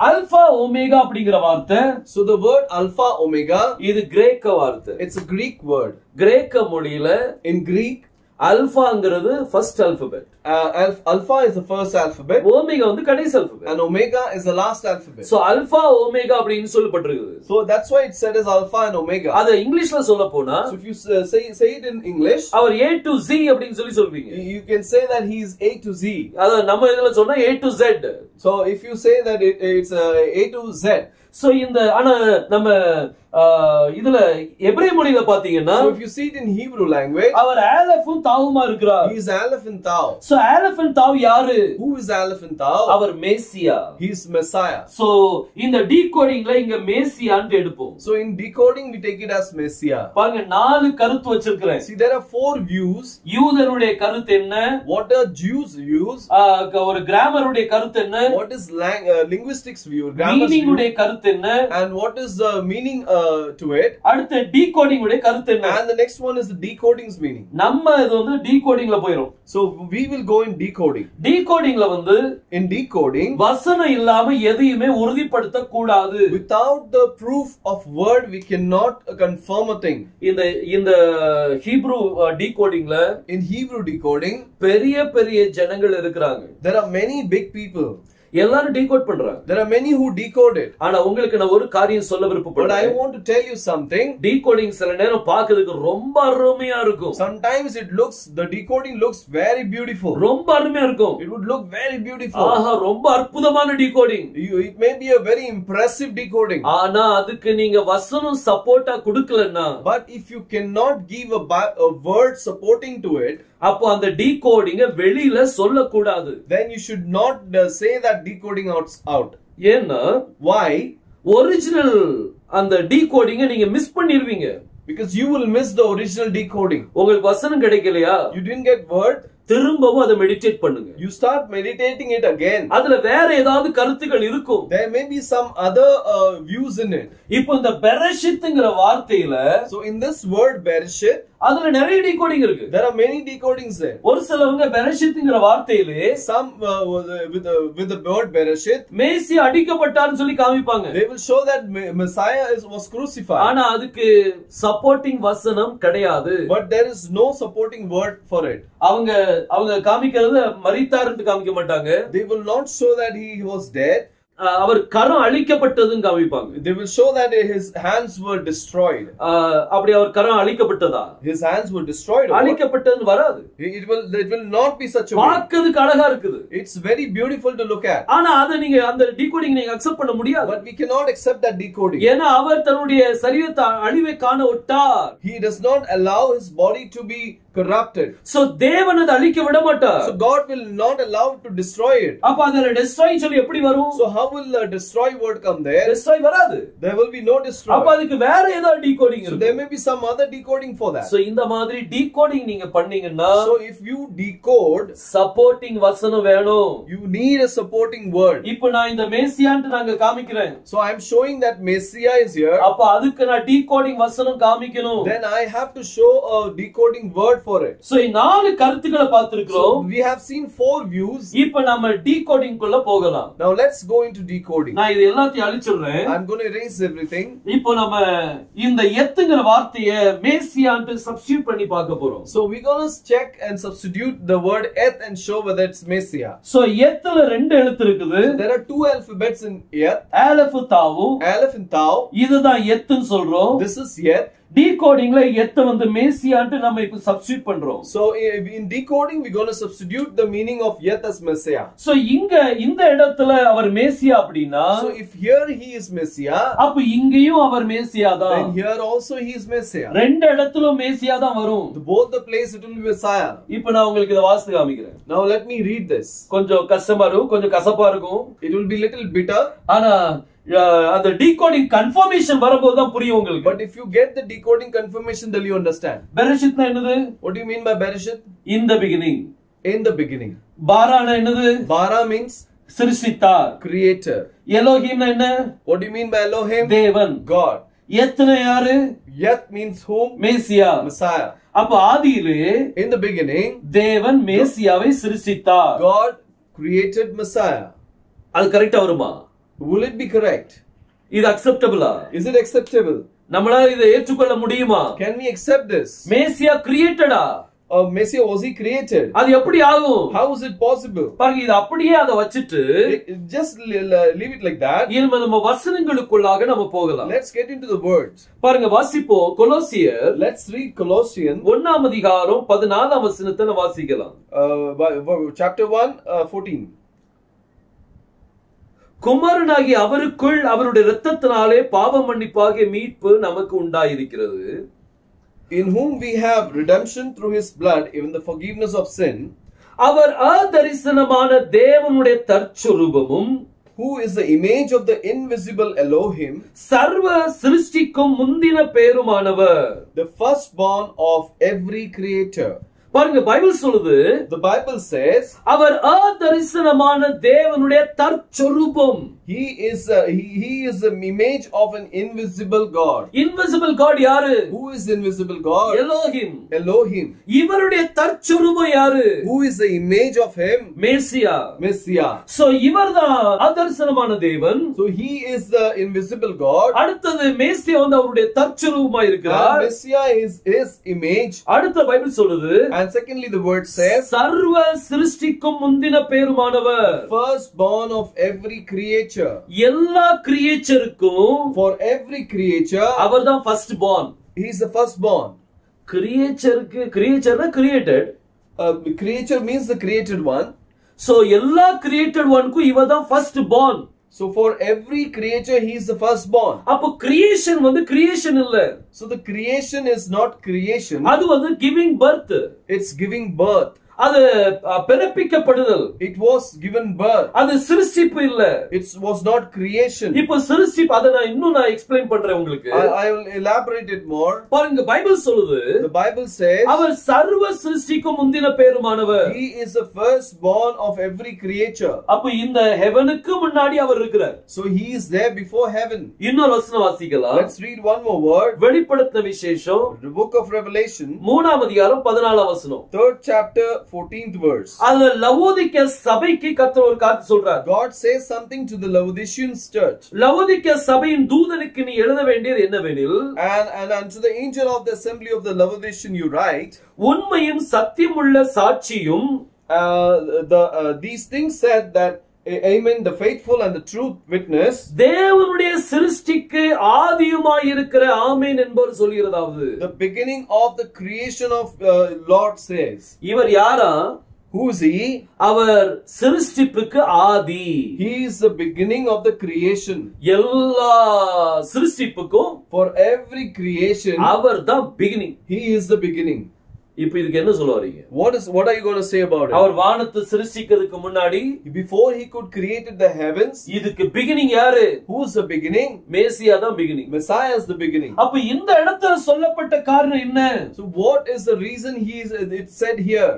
Speaker 1: அல்பா ஓமேகா அப்படிங்கிற வார்த்தை,
Speaker 2: so the word Alpha Omega,
Speaker 1: இது கிரேக்க வார்த்தை.
Speaker 2: it's a Greek word.
Speaker 1: கிரேக்க மொழியில
Speaker 2: in Greek,
Speaker 1: அல்பாங்கிறது first alphabet.
Speaker 2: Alpha is the first alphabet.
Speaker 1: Omega கடைசி alphabet.
Speaker 2: And Omega is the last alphabet.
Speaker 1: So alpha omega அப்படினு சொல்லப்பட்டிருக்குது.
Speaker 2: So that's why it said as Alpha and Omega.
Speaker 1: அத இங்கிலீஷ்ல சொல்ல போனா,
Speaker 2: so if you say it in English,
Speaker 1: our A to Z அப்படினு சொல்வீங்க.
Speaker 2: you can say that he is A to Z.
Speaker 1: அத நம்ம இதல சொன்னா A to Z.
Speaker 2: So if you say that it's A to Z.
Speaker 1: So இந்த ஆனா நம்ம இதுல எபிரேய மொழியில பாத்தீங்கன்னா,
Speaker 2: so if you see it in Hebrew language,
Speaker 1: அவர் ஆலஃபும் தாவுமா இருக்கிறார்.
Speaker 2: he is Aleph and Tau.
Speaker 1: So Olaf and தாவ் யாரு?
Speaker 2: who is Aleph and Tau?
Speaker 1: Our Messiah.
Speaker 2: he is Messiah.
Speaker 1: So இந்த டீகோடிங்ல இங்க மேசியான்னு எடுப்போம்.
Speaker 2: so in decoding we take it as Messiah.
Speaker 1: பாருங்க, 4 கருத்து வச்சிருக்கேன்.
Speaker 2: see, there are 4 views.
Speaker 1: யூதருடைய கருத்து என்ன?
Speaker 2: what are Jews views?
Speaker 1: ஒரு கிராமருடைய கருத்து என்ன?
Speaker 2: what is linguistics view? grammar's
Speaker 1: meaning உடைய கருத்து என்ன?
Speaker 2: and what is the meaning to it?
Speaker 1: அடுத்து டீகோடிங் உடைய கருத்து என்ன?
Speaker 2: and the next one is the decoding's meaning.
Speaker 1: நம்ம இது டீகோடிங்ல போயிரும்.
Speaker 2: so we will go in decoding.
Speaker 1: டீகோடிங்ல
Speaker 2: in decoding,
Speaker 1: வசனம் இல்லாம எதையுமே உறுதிப்படுத்த கூடாது.
Speaker 2: without the proof of word we cannot confirm a thing.
Speaker 1: இந்த ஹீப்ரு டீகோடிங்ல,
Speaker 2: in Hebrew decoding,
Speaker 1: பெரிய பெரிய ஜனங்கள் இருக்கிறாங்க.
Speaker 2: there are many big people.
Speaker 1: எல்லாரும் டீகோட் பண்றாங்க.
Speaker 2: there are many who decode it.
Speaker 1: ஆனா உங்களுக்கு நான் ஒரு காரியம் சொல்ல விருப்பப்படுறேன்.
Speaker 2: but I want to tell you something.
Speaker 1: Decoding சில நேரம் பார்க்கிறதுக்கு ரொம்ப அருமையா இருக்கும்.
Speaker 2: sometimes the decoding looks very beautiful.
Speaker 1: ரொம்ப அருமையா இருக்கும்.
Speaker 2: it would look very beautiful.
Speaker 1: ஆஹா, ரொம்ப அற்புதமான decoding.
Speaker 2: it may be a very impressive decoding.
Speaker 1: ஆனா அதுக்கு நீங்க வசனம் சப்போர்ட்டா கொடுக்கலன்னா,
Speaker 2: but if you cannot give a word supporting to it,
Speaker 1: அப்போ அந்த டீகோடிங்க வெளியில சொல்லக்கூடாது.
Speaker 2: then you should not say that decoding out.
Speaker 1: ஏன்னா,
Speaker 2: why?
Speaker 1: ஒரிஜினல் அந்த டீகோடிங்க நீங்க மிஸ் பண்ணிடுவீங்க.
Speaker 2: because you will miss the original decoding.
Speaker 1: உங்களுக்கு வசனம் கிடைக்கலையா?
Speaker 2: you didn't get word,
Speaker 1: திரும்பவும் அதை மெடிடேட் பண்ணுங்க.
Speaker 2: you start meditating it again.
Speaker 1: அதுல வேற ஏதாவது கருத்துக்கள் இருக்கும்.
Speaker 2: there may be some other views in it.
Speaker 1: இப்போ இந்த பெரஷித்ங்கற வார்த்தையில,
Speaker 2: so in this word bereshit,
Speaker 1: அதுல நிறைய டீகோடிங் இருக்கு.
Speaker 2: there are many decodings there.
Speaker 1: ஒரு சிலவங்க பெரஷித்ங்கற வார்த்தையிலே,
Speaker 2: some with the word bereshit,
Speaker 1: மேசி அடிக்கப்பட்டார்னு சொல்லி காமிப்பாங்க.
Speaker 2: they will show that Messiah was crucified.
Speaker 1: ஆனா அதுக்கு சப்போர்ட்டிங் வசனம் கிடையாது.
Speaker 2: but there is no supporting word for it.
Speaker 1: அவங்க காமிக்கிறது மரித்தார்னு காமிக்க மாட்டாங்க.
Speaker 2: they will not show that he was dead.
Speaker 1: அவர் கரம் அழிக்கப்பட்டதுன்னு காமிப்பாங்க.
Speaker 2: They will show that his hands were destroyed.
Speaker 1: அப்படி அவர் கரம் அழிக்கப்பட்டதா?
Speaker 2: His hands were destroyed.
Speaker 1: அழிக்கப்பட்டதுன்னு வராது.
Speaker 2: It will not be such a way.
Speaker 1: பார்க்கிறதுக்கு அழகா இருக்குது.
Speaker 2: It's very beautiful to look at.
Speaker 1: ஆனா அத நீங்க அந்த டீகோடிங் நீங்க அக்செப்ட் பண்ண முடியாது.
Speaker 2: But we cannot accept that decoding.
Speaker 1: ஏன்னா அவர் தன்னுடைய சரீரத்தை அழிவை காண விட்டார்.
Speaker 2: He does not allow his body to be corrupted.
Speaker 1: So தேவன் அதை அழிக்க விட மாட்டார்.
Speaker 2: So God will not allow to destroy it.
Speaker 1: அப்ப அதல destroy சொல்லி எப்படி வரும்?
Speaker 2: So how will the destroy word come there?
Speaker 1: Destroy வராது.
Speaker 2: There will be no destroy.
Speaker 1: அப்ப அதுக்கு வேற ஏதாவது டீகோடிங்
Speaker 2: So
Speaker 1: இருக்கு.
Speaker 2: there may be some other decoding for that.
Speaker 1: So இந்த மாதிரி டீகோடிங் நீங்க பண்ணீங்கன்னா,
Speaker 2: so if you decode,
Speaker 1: supporting வசனம் வேணும்.
Speaker 2: you need a supporting word.
Speaker 1: இப்போ நான் இந்த மேசியான்னு நாங்க காமிக்கிறேன்.
Speaker 2: So I am showing that Messiah is here.
Speaker 1: அப்ப அதுக்கு நான் டீகோடிங் வசனம் காமிக்கணும்.
Speaker 2: Then I have to show a decoding word for it.
Speaker 1: So நாலு கருத்துக்களை பார்த்திருக்கிறோம்.
Speaker 2: So we have seen 4 views.
Speaker 1: இப்போ நம்ம டீகோடிங் குள்ள போகலாம்.
Speaker 2: Now let's go into decoding.
Speaker 1: நான் இது எல்லாத்தையும் அழிச்சிடுறேன்.
Speaker 2: I'm going to erase everything.
Speaker 1: இப்போ நம்ம இந்த எத்துங்கிற வார்த்தையை மேசியான்னு சப்ஸ்டிட்யூட் பண்ணி பார்க்க போறோம்.
Speaker 2: So we're going to check and substitute the word eth and show whether it's Messiah.
Speaker 1: So எத்துல ரெண்டு எழுத்து இருக்குது.
Speaker 2: So there are 2 alphabets in eth.
Speaker 1: Aleph tau.
Speaker 2: Aleph and tau.
Speaker 1: இதுதான் எத்துன்னு சொல்றோம்.
Speaker 2: This is eth.
Speaker 1: டீகோடிங்ல எத்த வந்து மேசியான்னு நம்ம இப்ப சப்ஸ்டிட்யூட் பண்றோம்.
Speaker 2: So in decoding we're going to substitute the meaning of eth as Messiah.
Speaker 1: So இங்க இந்த இடத்துல அவர் மேசியா அப்படினா,
Speaker 2: so if here he is Messiah,
Speaker 1: அப்ப இங்கேயும் அவர் மேசியா தான்.
Speaker 2: then here also he is Messiah.
Speaker 1: ரெண்டு இடத்துலயும் மேசியா தான் வரும்.
Speaker 2: Both the place it will be Messiah.
Speaker 1: இப்போ நான் உங்களுக்கு இத வாசித்து காமிக்கிறேன்.
Speaker 2: Now let me read this.
Speaker 1: கொஞ்சம் கஷ்டமா இருக்கும், கொஞ்சம் கசப்பா இருக்கும்.
Speaker 2: It will be little bitter.
Speaker 1: ஆனா அந்த டீகோடிங் கன்ஃபர்மேஷன் வரும்போது தான் புரியும் உங்களுக்கு.
Speaker 2: But if you get the decoding confirmation, then you understand.
Speaker 1: பெரஷித்னா என்னது?
Speaker 2: What do you mean by Bereshit?
Speaker 1: In the beginning.
Speaker 2: In the beginning.
Speaker 1: பாரானா என்னது?
Speaker 2: Bara means
Speaker 1: சிருஷ்டித்தார்.
Speaker 2: creator.
Speaker 1: எலோஹிம்னா என்ன?
Speaker 2: What do you mean by Elohim?
Speaker 1: தேவன்.
Speaker 2: God.
Speaker 1: எத்னா யாரு?
Speaker 2: Yeth means whom?
Speaker 1: மேசியா.
Speaker 2: Messiah.
Speaker 1: அப்ப ஆதியிலே
Speaker 2: In the beginning,
Speaker 1: தேவன் மேசியாவை சிருஷ்டித்தார்.
Speaker 2: God created Messiah.
Speaker 1: அது கரெக்ட்டா வருமா?
Speaker 2: Will it be correct?
Speaker 1: இது அக்செப்டபிளா?
Speaker 2: Is it acceptable?
Speaker 1: நம்மளால இதை ஏற்றுக்கொள்ள முடியுமா?
Speaker 2: Can we accept this?
Speaker 1: Messiah கிரியேட்டடா?
Speaker 2: Messiah, was he created?
Speaker 1: அது எப்படி ஆகும்?
Speaker 2: How is it possible?
Speaker 1: பாருங்க, இது அப்படியே அத வச்சிட்டு
Speaker 2: just leave it like that.
Speaker 1: இனிமே நம்ம வசனங்களுக்குள்ளாக நம்ம போகலாம்.
Speaker 2: Let's get into the words.
Speaker 1: பாருங்க, வாசிப்போம். கொலோசியர்.
Speaker 2: Let's read Colossians
Speaker 1: 1ஆம் அதிகாரம் 14ஆம் வசனத்தை வாசிக்கலாம்.
Speaker 2: chapter 1 14.
Speaker 1: குமாரனாகிய அவருக்குள் அவருடைய இரத்தத்தினாலே பாவ மன்னிப்பாகிய மீட்பு நமக்கு உண்டாயிருக்கிறது.
Speaker 2: In whom we have redemption through his blood, even the forgiveness of sin.
Speaker 1: அவர் அதரிசனமான தேவனுடைய தற்சொரூபமும்,
Speaker 2: who is the image of the invisible Elohim,
Speaker 1: சர்வ சிருஷ்டிக்கும் முந்தின பேருமானவர்,
Speaker 2: the firstborn of every creator.
Speaker 1: பாருங்க, பைபிள் சொல்லுது,
Speaker 2: the Bible says,
Speaker 1: அவர் அதரிசனமான தேவனுடைய தற்சொரூபம்.
Speaker 2: he is the image of an invisible God.
Speaker 1: Invisible God யாரு?
Speaker 2: Who is invisible God?
Speaker 1: Elohim.
Speaker 2: Elohim.
Speaker 1: இவருடைய தற்சொரூபம் யாரு?
Speaker 2: Who is the image of him?
Speaker 1: Messiah.
Speaker 2: Messiah.
Speaker 1: So இவர்தான் அதரிசனமான தேவன்.
Speaker 2: So he is the invisible God.
Speaker 1: அடுத்தது மேசியா வந்து அவருடைய தற்சொரூபமா இருக்கிறார்.
Speaker 2: Messiah is his image.
Speaker 1: அடுத்த பைபிள் சொல்லுது,
Speaker 2: and secondly the word says,
Speaker 1: சர்வ சிருஷ்டிக்கும் முந்தின பேருமானவர்,
Speaker 2: firstborn of every creature.
Speaker 1: எல்லா கிரியேச்சருக்கும்,
Speaker 2: for every creature,
Speaker 1: அவர்தான் first born.
Speaker 2: he is the firstborn.
Speaker 1: கிரியேச்சருக்கு, கிரியேச்சர்னா created.
Speaker 2: Creature means the created one.
Speaker 1: So எல்லா created oneக்கும் இவர்தான் first born.
Speaker 2: So for every creature he is the firstborn.
Speaker 1: அப்போ creation வந்து creation இல்ல.
Speaker 2: So the creation is not creation.
Speaker 1: அது வந்து giving birth.
Speaker 2: It's giving birth.
Speaker 1: அது பிறப்பிக்கப்படுதல்.
Speaker 2: It was given birth.
Speaker 1: அது சிருஷ்டிப்பு இல்ல.
Speaker 2: It was not creation.
Speaker 1: இப்போ சிருஷ்டிப்பு, அத நான் இன்னும் எக்ஸ்பிளைன் பண்றேன் உங்களுக்கு.
Speaker 2: I will elaborate it more.
Speaker 1: பாருங்க, பைபிள் சொல்லுது,
Speaker 2: the Bible says,
Speaker 1: அவர் சர்வ சிருஷ்டிக்கும் முந்தின பேருமானவர்.
Speaker 2: he is the firstborn of every creature.
Speaker 1: அப்ப இந்த ஹெவனுக்கு முன்னாடி அவர் இருக்கிறார்.
Speaker 2: So he is there before heaven.
Speaker 1: இன்னொரு வசனம் வாசிக்கலாம்.
Speaker 2: Let's read one more word.
Speaker 1: வெளிப்படுத்தின விசேஷம்,
Speaker 2: the book of Revelation,
Speaker 1: 3ஆம் அதிகாரம் 14ஆம் வசனம்.
Speaker 2: 3rd chapter 14th verse.
Speaker 1: அதுல லவோதிக்கே சபைக்கு கர்த்தர் ஒரு காரியத்தை சொல்றார்.
Speaker 2: God says something to the Laodicean church.
Speaker 1: லவோதிக்கே சபையின் தூதனுக்கு நீ எழுத வேண்டியது என்னவெனில்,
Speaker 2: and unto the angel of the assembly of the Laodicean you write,
Speaker 1: உண்மையும் சத்தியமுள்ள சாட்சியும்,
Speaker 2: these things said that Amen, the faithful and the truth witness.
Speaker 1: தேவனுடைய சிருஷ்டிக்கு ஆதியுமாய் இருக்கிற ஆமென் என்பவர் சொல்கிறதாவது,
Speaker 2: The beginning of the creation of Lord says.
Speaker 1: இவர் யாரா?
Speaker 2: Who is he?
Speaker 1: Our சிருஷ்டிப்புக்கு Aadhi.
Speaker 2: He is the beginning of the creation.
Speaker 1: எல்லா சிருஷ்டிப்புக்கும்
Speaker 2: For every creation,
Speaker 1: அவர் தான் beginning.
Speaker 2: he is the beginning.
Speaker 1: இப்போ இதுக்கு என்ன சொல்ல வரீங்க?
Speaker 2: What are you going to say about it?
Speaker 1: அவர் வானத்தை சிருஷ்டிக்கிறதுக்கு முன்னாடி,
Speaker 2: Before he could create the heavens,
Speaker 1: இதுக்கு beginning யாரு?
Speaker 2: who is the beginning?
Speaker 1: மேசியா தான் beginning.
Speaker 2: Messiah is the beginning.
Speaker 1: அப்ப இந்த இடத்துல சொல்லப்பட்ட காரணம் என்ன?
Speaker 2: So what is the reason it said here?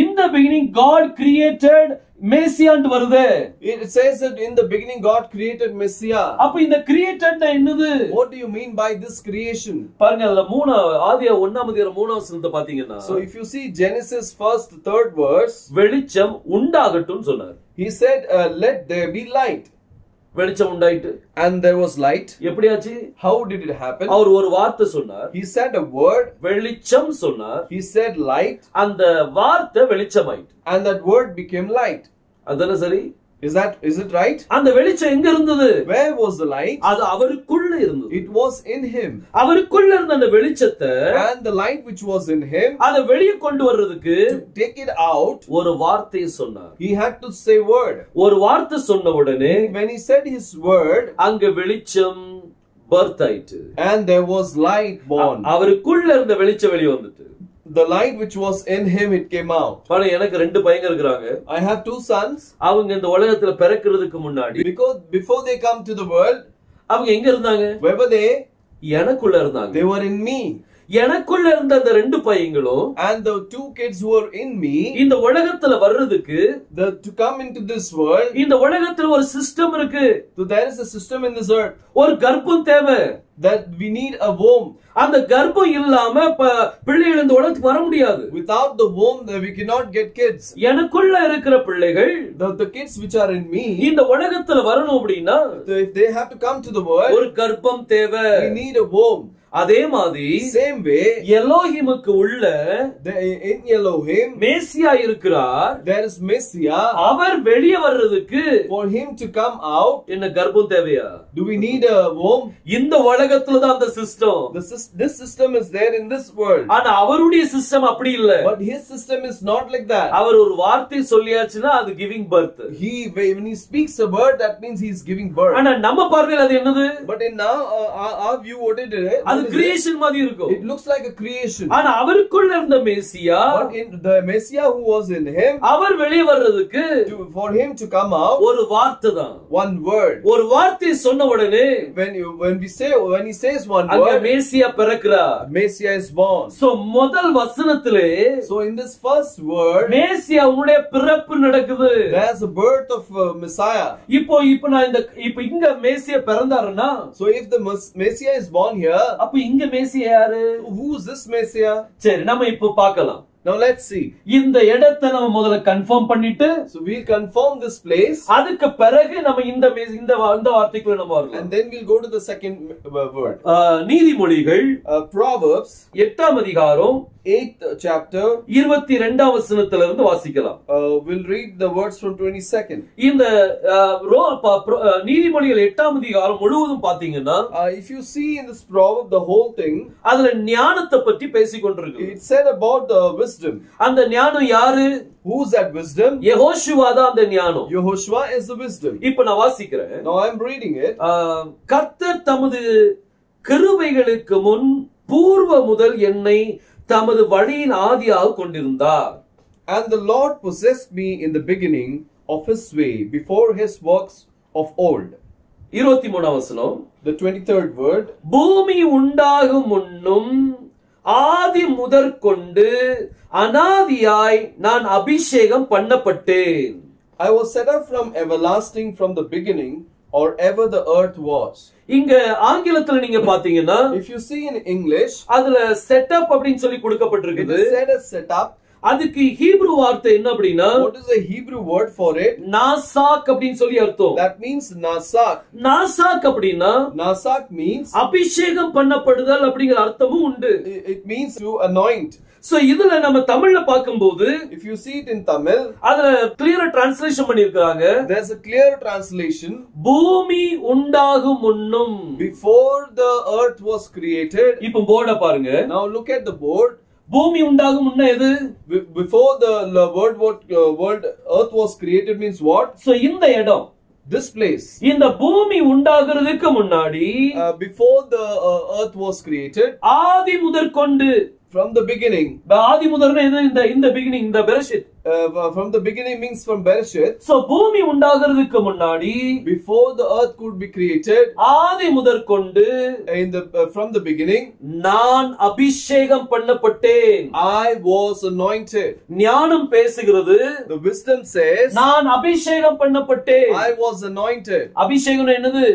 Speaker 1: In the beginning God created மேசியான்னு வருது.
Speaker 2: It says that in the beginning God created Messiah.
Speaker 1: அப்ப இந்த created என்னது?
Speaker 2: What do you mean by this creation?
Speaker 1: பாருங்க, அதுல ஆதியா 1ஆம் அதிகாரம் 3ஆம் வசனத்தை பாத்தீங்கன்னா,
Speaker 2: So if you see Genesis 1st 3rd verse,
Speaker 1: வெளிச்சம் உண்டாகட்டும் சொன்னார்.
Speaker 2: he said, let there be light.
Speaker 1: வெளிச்சம் உண்டாயிட்டு.
Speaker 2: And there was light.
Speaker 1: எப்படியாச்சு?
Speaker 2: How did it happen?
Speaker 1: அவர் ஒரு வார்த்தை சொன்னார்.
Speaker 2: He said a word.
Speaker 1: வெளிச்சம் சொன்னார்.
Speaker 2: He said light.
Speaker 1: அந்த வார்த்தை வெளிச்சமாயிட்டு.
Speaker 2: And that word became light.
Speaker 1: அதானே சரி?
Speaker 2: Is it right?
Speaker 1: அந்த வெளிச்சம் எங்க இருந்தது?
Speaker 2: Where was the light?
Speaker 1: அது அவருக்குள்ள இருந்தது.
Speaker 2: It was in him.
Speaker 1: அவருக்குள்ள இருந்த அந்த வெளிச்சத்தை,
Speaker 2: and the light which was in him,
Speaker 1: அதை வெளியே கொண்டு வர்றதுக்கு,
Speaker 2: to take it out,
Speaker 1: ஒரு வார்த்தையை சொன்னார்.
Speaker 2: he had to say word.
Speaker 1: ஒரு வார்த்தை சொன்ன உடனே,
Speaker 2: when he said his word,
Speaker 1: அங்க வெளிச்சம் birth ஆயிட்டு.
Speaker 2: and there was light born.
Speaker 1: அவருக்குள்ள இருந்த வெளிச்சம் வெளியே வந்துட்டு.
Speaker 2: The light which was in him, it came out.
Speaker 1: பாரு, எனக்கு 2 பையங்க இருக்காங்க.
Speaker 2: I have 2 sons.
Speaker 1: அவங்க இந்த உலகத்துல பிறக்கிறதுக்கு முன்னாடி,
Speaker 2: because before they come to the world,
Speaker 1: அவங்க எங்க இருந்தாங்க?
Speaker 2: where were they?
Speaker 1: எனக்குள்ள இருந்தாங்க.
Speaker 2: They were in me.
Speaker 1: எனக்குள்ள இருந்த அந்த 2 பையங்களும்,
Speaker 2: and the 2 kids who were in me,
Speaker 1: இந்த உலகத்துல வர்றதுக்கு,
Speaker 2: to come into this world,
Speaker 1: இந்த உலகத்துல ஒரு சிஸ்டம் இருக்கு.
Speaker 2: so there is a system in this earth.
Speaker 1: ஒரு கர்ப்பம் தேவை.
Speaker 2: that we need a womb.
Speaker 1: அந்த கர்ப்பம் இல்லாம பிள்ளைகள் இந்த உலகத்துக்கு வர முடியாது.
Speaker 2: Without the womb, we cannot get kids.
Speaker 1: எனக்குள்ள இருக்கிற பிள்ளைகள்,
Speaker 2: the kids which are in me,
Speaker 1: இந்த உலகத்துல வரணும் அப்படினா,
Speaker 2: if they have to come to the world,
Speaker 1: ஒரு கர்ப்பம் தேவை.
Speaker 2: we need a womb.
Speaker 1: அதே மாதிரி
Speaker 2: same way,
Speaker 1: எலோஹிமுக்கு உள்ள,
Speaker 2: in Elohim,
Speaker 1: மேசியா இருக்கிறார்.
Speaker 2: there is Messiah.
Speaker 1: அவர் வெளியே வர்றதுக்கு,
Speaker 2: for him to come out,
Speaker 1: என்ன கர்ப்பம் தேவையா?
Speaker 2: do we need a womb?
Speaker 1: இந்த உலகத்துல தான் அந்த system.
Speaker 2: This system is there in this world.
Speaker 1: ஆனா அவருடைய சிஸ்டம் அப்படி இல்ல.
Speaker 2: but his system is not like that.
Speaker 1: அவர் ஒரு வார்த்தை சொல்லியாச்சுன்னா அது giving birth.
Speaker 2: when he speaks a word, that means he is giving birth.
Speaker 1: ஆனா நம்ம பார்வையில அது என்னது?
Speaker 2: but in now our view, what it is,
Speaker 1: அது கிரியேஷன் மாதிரி இருக்கும்.
Speaker 2: it looks like a creation.
Speaker 1: ஆனா அவருக்குள்ள இருந்த மேசியா,
Speaker 2: but in the Messiah who was in him,
Speaker 1: அவர் வெளியே வர்றதுக்கு,
Speaker 2: for him to come out,
Speaker 1: ஒரு வார்த்தை தான்.
Speaker 2: one word.
Speaker 1: ஒரு வார்த்தை சொன்ன உடனே,
Speaker 2: when he says one
Speaker 1: அங்க
Speaker 2: word,
Speaker 1: மேசியா பிறக்கிறார்.
Speaker 2: Messiah is born.
Speaker 1: சோ முதல் வசனத்திலே,
Speaker 2: so in this first word,
Speaker 1: மேசியா உன்னுடைய பிறப்பு நடக்குது.
Speaker 2: there's a birth of Messiah.
Speaker 1: இப்போ நான் இப்போ இங்க மேசியா பிறந்தாருன்னா,
Speaker 2: so if the Messiah is born here,
Speaker 1: அப்ப இங்க மேசியா யாரு?
Speaker 2: who is this Messiah?
Speaker 1: சரி, நம்ம இப்போ பார்க்கலாம்.
Speaker 2: now let's see.
Speaker 1: இந்த இடத்தை நம்ம முதல்ல கன்ஃபார்ம் பண்ணிட்டு,
Speaker 2: so we'll confirm this place,
Speaker 1: அதுக்கு பிறகு நம்ம இந்த வார்த்தைக்குள்ள நம்ம வரலாம்.
Speaker 2: and then we'll go to the second word.
Speaker 1: நீதிமொழிகள்,
Speaker 2: Proverbs
Speaker 1: 8ஆம் அதிகாரம்
Speaker 2: 8th chapter,
Speaker 1: 22ஆம் வசனத்துல இருந்து வாசிக்கலாம்.
Speaker 2: we'll read the words from 22nd.
Speaker 1: இந்த நீதிமொழிகள் 8ஆம் அதிகாரம் முழுவதும் பாத்தீங்கன்னா,
Speaker 2: if you see in this proverb, the whole thing,
Speaker 1: அதுல ஞானத்தை பற்றி பேசிக் கொண்டிருக்கு.
Speaker 2: it said about the wisdom.
Speaker 1: அந்த ஞானம் யாரு?
Speaker 2: who's that wisdom?
Speaker 1: யெகோஷுவா தான் அந்த ஞானம்.
Speaker 2: Yehoshua is the wisdom.
Speaker 1: இப்ப நான் வாசிக்கிறேன்.
Speaker 2: now I'm reading it.
Speaker 1: கர்த்தர் தமது கிருபைகளுக்கு முன் பூர்வ முதல் என்னை தமது வழியின் ஆதியாக கொண்டிருந்தார்.
Speaker 2: and the Lord possessed me in the beginning of his way, before his works of old.
Speaker 1: 23ஆம் வசனம்,
Speaker 2: the 23rd word.
Speaker 1: பூமி உண்டாகும் முன்னும் ஆதி முதற்கொண்டு அனாதியாய் நான் அபிஷேகம் பண்ணப்பட்டேன்.
Speaker 2: I was set up from everlasting, from the beginning, or ever the earth was.
Speaker 1: இங்க ஆங்கிலத்துல நீங்க பாத்தீங்கன்னா,
Speaker 2: if you see in English,
Speaker 1: அதுல செட்டப் அப்படின்னு சொல்லி கொடுக்கப்பட்டிருக்குது.
Speaker 2: it said as set up.
Speaker 1: அதுக்கு ஹீப்ரு வார்த்தை என்ன அப்படின்னா,
Speaker 2: what is the Hebrew word for it?
Speaker 1: Nashik அப்படின்னு சொல்லி அர்த்தம்.
Speaker 2: that means nasak.
Speaker 1: நாசாக் அப்படின்னா,
Speaker 2: nasak means
Speaker 1: அபிஷேகம் பண்ணப்படுதல் அப்படிங்கிற அர்த்தமும் உண்டு.
Speaker 2: it means to anoint.
Speaker 1: So இதுல நம்ம தமிழ்ல பாக்கும்போது
Speaker 2: If you see it in Tamil,
Speaker 1: அதுல கிளியரா டிரான்ஸ்லேஷன் பண்ணிருக்காங்க.
Speaker 2: there's a clear translation.
Speaker 1: பூமி உண்டாகும் முன்னும்.
Speaker 2: Before the earth was created.
Speaker 1: இப்போ போர்ட பாருங்க.
Speaker 2: Now look at the board.
Speaker 1: பூமி உண்டாகும் முன்ன எது?
Speaker 2: Before the world earth was created means what?
Speaker 1: So இந்த இடம்,
Speaker 2: this place,
Speaker 1: இந்த பூமி உண்டாகிறதுக்கு முன்னாடி,
Speaker 2: before the earth was created,
Speaker 1: ஆதி முதற்கொண்டு,
Speaker 2: from the beginning,
Speaker 1: ஆதி முதல்னா எது? இந்த beginning, இந்த பெரஷித்.
Speaker 2: from the beginning means from Bereshit.
Speaker 1: So பூமி உண்டாகிறதுக்கு முன்னாடி,
Speaker 2: before the earth could be created,
Speaker 1: ஆதி முதற்கொண்டு,
Speaker 2: from the beginning,
Speaker 1: நான் அபிஷேகம் பண்ணப்பட்டேன்.
Speaker 2: I was anointed.
Speaker 1: ஞானம் பேசுகிறது,
Speaker 2: the wisdom says,
Speaker 1: நான் அபிஷேகம் பண்ணப்பட்டேன்.
Speaker 2: I was anointed.
Speaker 1: அபிஷேகம் என்னது?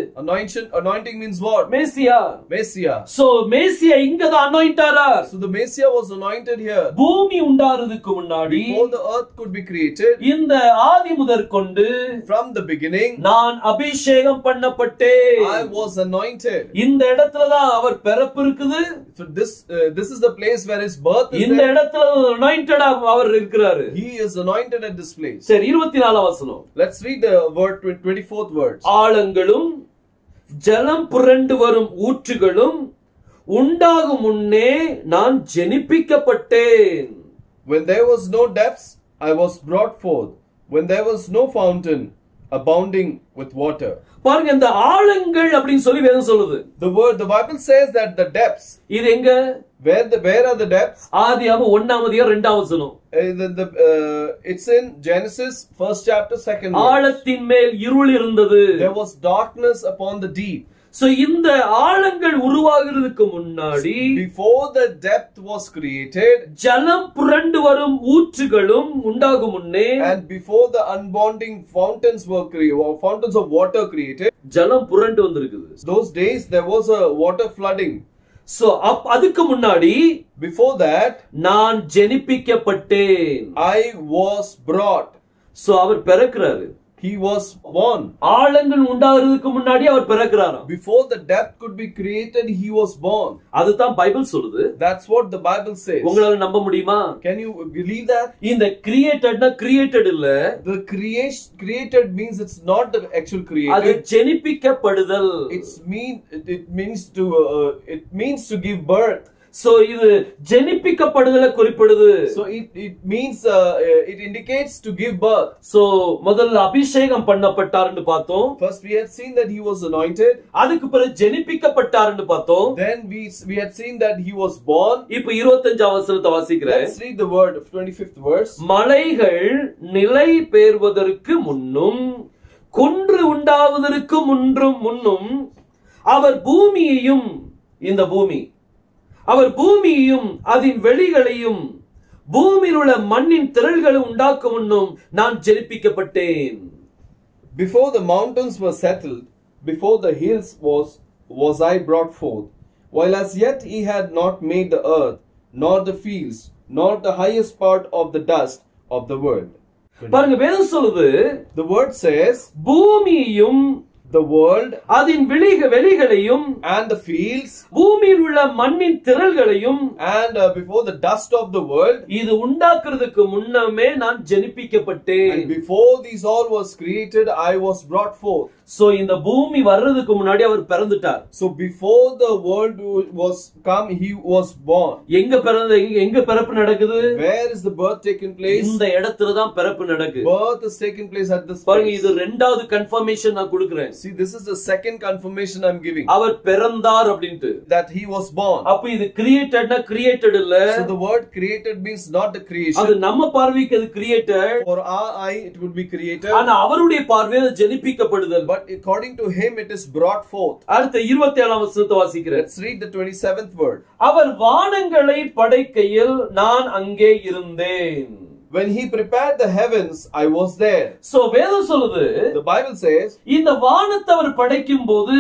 Speaker 2: Anointing means what?
Speaker 1: மேசியா.
Speaker 2: Messiah.
Speaker 1: சோ மேசியா இங்க தான் அனாயிண்ட் ஆறார்.
Speaker 2: So the Messiah was anointed here.
Speaker 1: பூமி உண்டாகிறதுக்கு முன்னாடி,
Speaker 2: before the earth could be created,
Speaker 1: இந்த ஆதி முதற்கொண்டு,
Speaker 2: from the beginning,
Speaker 1: நான் அபிஷேகம் பண்ணப்பட்டேன்.
Speaker 2: I was anointed.
Speaker 1: இந்த இடத்துல தான் அவர் பிறப்பு இருக்குது.
Speaker 2: So this is the place where his birth is.
Speaker 1: இந்த இடத்துல அனாயிண்டட் அவர் இருக்கிறாரு.
Speaker 2: He is anointed at this place.
Speaker 1: சரி, 24 வசனம்.
Speaker 2: Let's read the word 24th words.
Speaker 1: ஆழங்களும் ஜலம் புரண்டு வரும் ஊற்றுகளும் உண்டாகும் முன்னே நான் ஜெனிப்பிக்கப்பட்டேன்.
Speaker 2: When there was no depths, I was brought forth. When there was no fountain abounding with water.
Speaker 1: பாருங்க, இந்த ஆழங்கள் அப்படின்னு சொல்லி வேதம் சொல்லுது.
Speaker 2: The Bible says that the depths.
Speaker 1: இது எங்க?
Speaker 2: Where are the depths?
Speaker 1: ஆதியாகமம் 1ஆம் அதிகாரம் 2ஆம் வசனம்.
Speaker 2: It's in Genesis 1st chapter 2nd verse.
Speaker 1: ஆழத்தின் மேல் இருள் இருந்தது.
Speaker 2: There was darkness upon the deep.
Speaker 1: So இந்த ஆழங்கள் உருவாகிறதுக்கு முன்னாடி,
Speaker 2: before the depth was created,
Speaker 1: ஜலம் புரண்டு வரும் ஊற்றுகளும் உண்டாகும் முன்னே,
Speaker 2: and before the unbounding fountains were created, fountains of water created,
Speaker 1: ஜலம் புரண்டு வந்திருக்குது.
Speaker 2: those days there was a water flooding.
Speaker 1: So அதுக்கு முன்னாடி,
Speaker 2: before that,
Speaker 1: நான் ஜெனிப்பிக்கப்பட்டேன்.
Speaker 2: I was brought.
Speaker 1: சோ அவர் பிறக்கிறாரு.
Speaker 2: He was born.
Speaker 1: ஆழங்கள் உண்டாகிறதுக்கு முன்னாடி அவர் பிறக்கிறாராம்.
Speaker 2: Before the depth could be created, he was born.
Speaker 1: அதுதான் பைபிள் சொல்லுது.
Speaker 2: That's what the Bible says.
Speaker 1: உங்களால நம்ப முடியுமா?
Speaker 2: Can you believe that?
Speaker 1: இந்த கிரியேட்டட்னா கிரியேட்டட் இல்ல.
Speaker 2: The created means it's not the actual created.
Speaker 1: அது ஜெனிப்பிக்கப்படுதல்.
Speaker 2: It means to give birth.
Speaker 1: So இது ஜெனிப்பிக்கப்படுதலை குறிப்பிடுது.
Speaker 2: So it means it indicates to give birth.
Speaker 1: So முதல்ல அபிஷேகம் பண்ணப்பட்டார்னு பார்த்தோம்.
Speaker 2: First we had seen that he was anointed.
Speaker 1: அதுக்கு பிறகு ஜெனிப்பிக்கப்பட்டார்னு பார்த்தோம்.
Speaker 2: Then we had seen that he was born.
Speaker 1: இப்போ 25ஆம் வசனத்தை வாசிக்கிறேன்.
Speaker 2: Let's read the word of 25th verse.
Speaker 1: மலைகள் நிலை பெறுவதற்கு முன்னும் குன்று உண்டாவதற்கு முன்னும் அவர் பூமியையும், இந்த பூமி, அவர் பூமியையும் அதன் வெளிகளையும் பூமியில் உள்ள மண்ணின் திரள்களை உண்டாக்கும் முன்னும் நான் ஜெனிப்பிக்கப்பட்டேன்.
Speaker 2: Before the mountains were settled, before the hills was I brought forth, while as yet he had not made the earth, nor the fields, nor the highest part of the dust of the world.
Speaker 1: பாருங்க, வேதம் சொல்லுது,
Speaker 2: the word says,
Speaker 1: பூமியையும்,
Speaker 2: the world,
Speaker 1: அதன் வெளிகளையும்,
Speaker 2: and the fields,
Speaker 1: பூமியில் உள்ள மண்ணின் திரள்களையும்,
Speaker 2: and before the dust of the world,
Speaker 1: இது உண்டாக்குறதுக்கு முன்னமே நான் ஜெனிப்பிக்கப்பட்டேன்.
Speaker 2: and before these all was created, I was brought forth.
Speaker 1: So இந்த பூமி வர்றதுக்கு முன்னாடி அவர் பிறந்துட்டார்.
Speaker 2: So before the world was come, he was born.
Speaker 1: எங்க பிறப்பு நடக்குது?
Speaker 2: Where is the birth taking place?
Speaker 1: இந்த இடத்துல தான் பிறப்பு நடக்குது.
Speaker 2: Birth is taking place at this place.
Speaker 1: பாருங்க, இது இரண்டாவது கன்ஃபர்மேஷன் நான் கொடுக்கிறேன்.
Speaker 2: See, this is the second confirmation I'm giving.
Speaker 1: அவர் பிறந்தார் அப்படினு.
Speaker 2: That he was born.
Speaker 1: அப்ப இது கிரியேட்டட்னா கிரியேட்டட் இல்ல.
Speaker 2: So the word created means not the creation.
Speaker 1: அது நம்ம பார்வைக்கு அது created.
Speaker 2: For our eye it would be created.
Speaker 1: ஆனா அவருடைய பார்வையில ஜெனிப்பிக்கப்படுதல்.
Speaker 2: But according to him it is brought forth.
Speaker 1: அடுத்து 27ஆம் வசனத்தை வாசிக்கிறேன்.
Speaker 2: Let's read the 27th word.
Speaker 1: அவர் வானங்களை படைக்கையில் நான் அங்கே இருந்தேன்.
Speaker 2: When he prepared the heavens, I was there.
Speaker 1: So வேதம் சொல்லுது,
Speaker 2: the Bible says,
Speaker 1: இந்த வானத்தை அவர் படைக்கும்போது,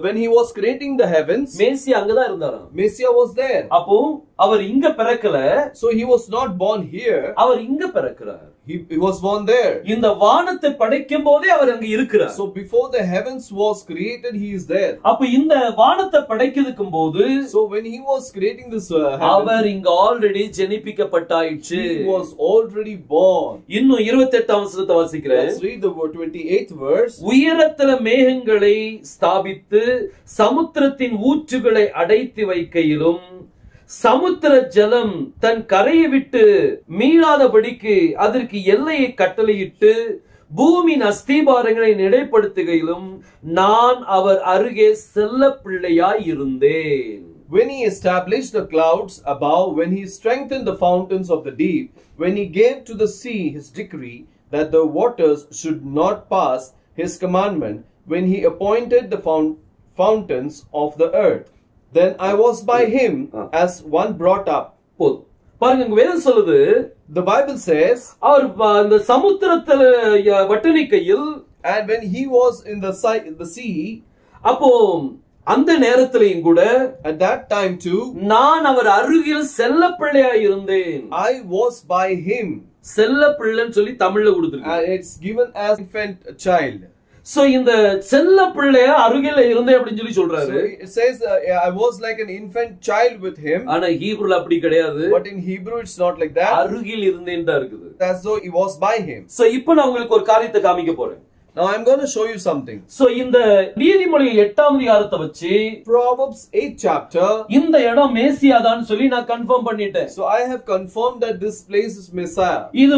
Speaker 2: when he was creating the heavens,
Speaker 1: மேசியா அங்கதான் இருந்தாராம்.
Speaker 2: Messiah was there.
Speaker 1: அப்போ அவர் இங்க பிறக்கல.
Speaker 2: So he was not born here.
Speaker 1: அவர் இங்க பிறக்கிறார்.
Speaker 2: He was born there.
Speaker 1: இந்த வானத்தை படைக்கும் போதே அவர் அங்க இருக்கிறார்.
Speaker 2: So before the heavens was created, he is there.
Speaker 1: அப்ப இந்த வானத்தை படைக்கிறதுக்கும் போது,
Speaker 2: so when he was creating this
Speaker 1: அவர் இங்க already ஜெனிப்பிக்கப்பட்டாயிற்று.
Speaker 2: he was already born.
Speaker 1: இன்னும் 28ஆம் வசனத்தை வாசிக்கிறேன்.
Speaker 2: Let's read the 28th verse.
Speaker 1: உயரத்தில மேகங்களை ஸ்தாபித்து சமுத்திரத்தின் ஊற்றுகளை அடைத்து வைக்கையிலும் சமுத்திர ஜலம் தன் கரையை விட்டு மீளாதபடிக்கு அதற்கு எல்லையை கட்டளையிட்டு பூமியின் அஸ்திபாரங்களை நிலைப்படுத்துகையிலும் நான் அவர் அருகே செல்ல பிள்ளையாய் இருந்தேன்.
Speaker 2: When he established the clouds above, when he strengthened the fountains of the deep, when he gave to the sea his decree that the waters should not pass his commandment, when he appointed the fountains of the earth, then I was by him as one brought up.
Speaker 1: பாருங்க, வேதம் சொல்லுது,
Speaker 2: the Bible says,
Speaker 1: அவர் அந்த சமுத்திரத்துல வட்டணிக்கையில்,
Speaker 2: and when he was in the sea,
Speaker 1: அப்போ அந்த நேரத்திலேயும் கூட,
Speaker 2: at that time too,
Speaker 1: நான் அவர் அருகில் செல்ல பிள்ளையாய் இருந்தேன்.
Speaker 2: I was by him.
Speaker 1: செல்ல பிள்ளைன்னு சொல்லி தமிழ்ல கொடுத்திருக்கு.
Speaker 2: It's given as infant child.
Speaker 1: So இந்த செல்ல பிள்ளைய அருகில இருந்தே அப்படினு சொல்லி சொல்றாரு.
Speaker 2: So it says I was like an infant child with him.
Speaker 1: ஆனா ஹீப்ரூல அப்படி கிடையாது.
Speaker 2: But in Hebrew it's not like that.
Speaker 1: அருகில் இருந்தேன்னு தான் இருக்குது.
Speaker 2: As though he was by him.
Speaker 1: So இப்போ நான் உங்களுக்கு ஒரு காரியத்தை காமிக்க போறேன்.
Speaker 2: Now I'm going to show you something.
Speaker 1: So இந்த நீதிமொழிகள் 8ஆம் அதிகாரத்தை வச்சு
Speaker 2: Proverbs 8 chapter,
Speaker 1: இந்த இடம் மேசியாதான்னு சொல்லி நான் கன்ஃபார்ம் பண்ணிட்டேன்.
Speaker 2: So I have confirmed that this place is Messiah.
Speaker 1: இது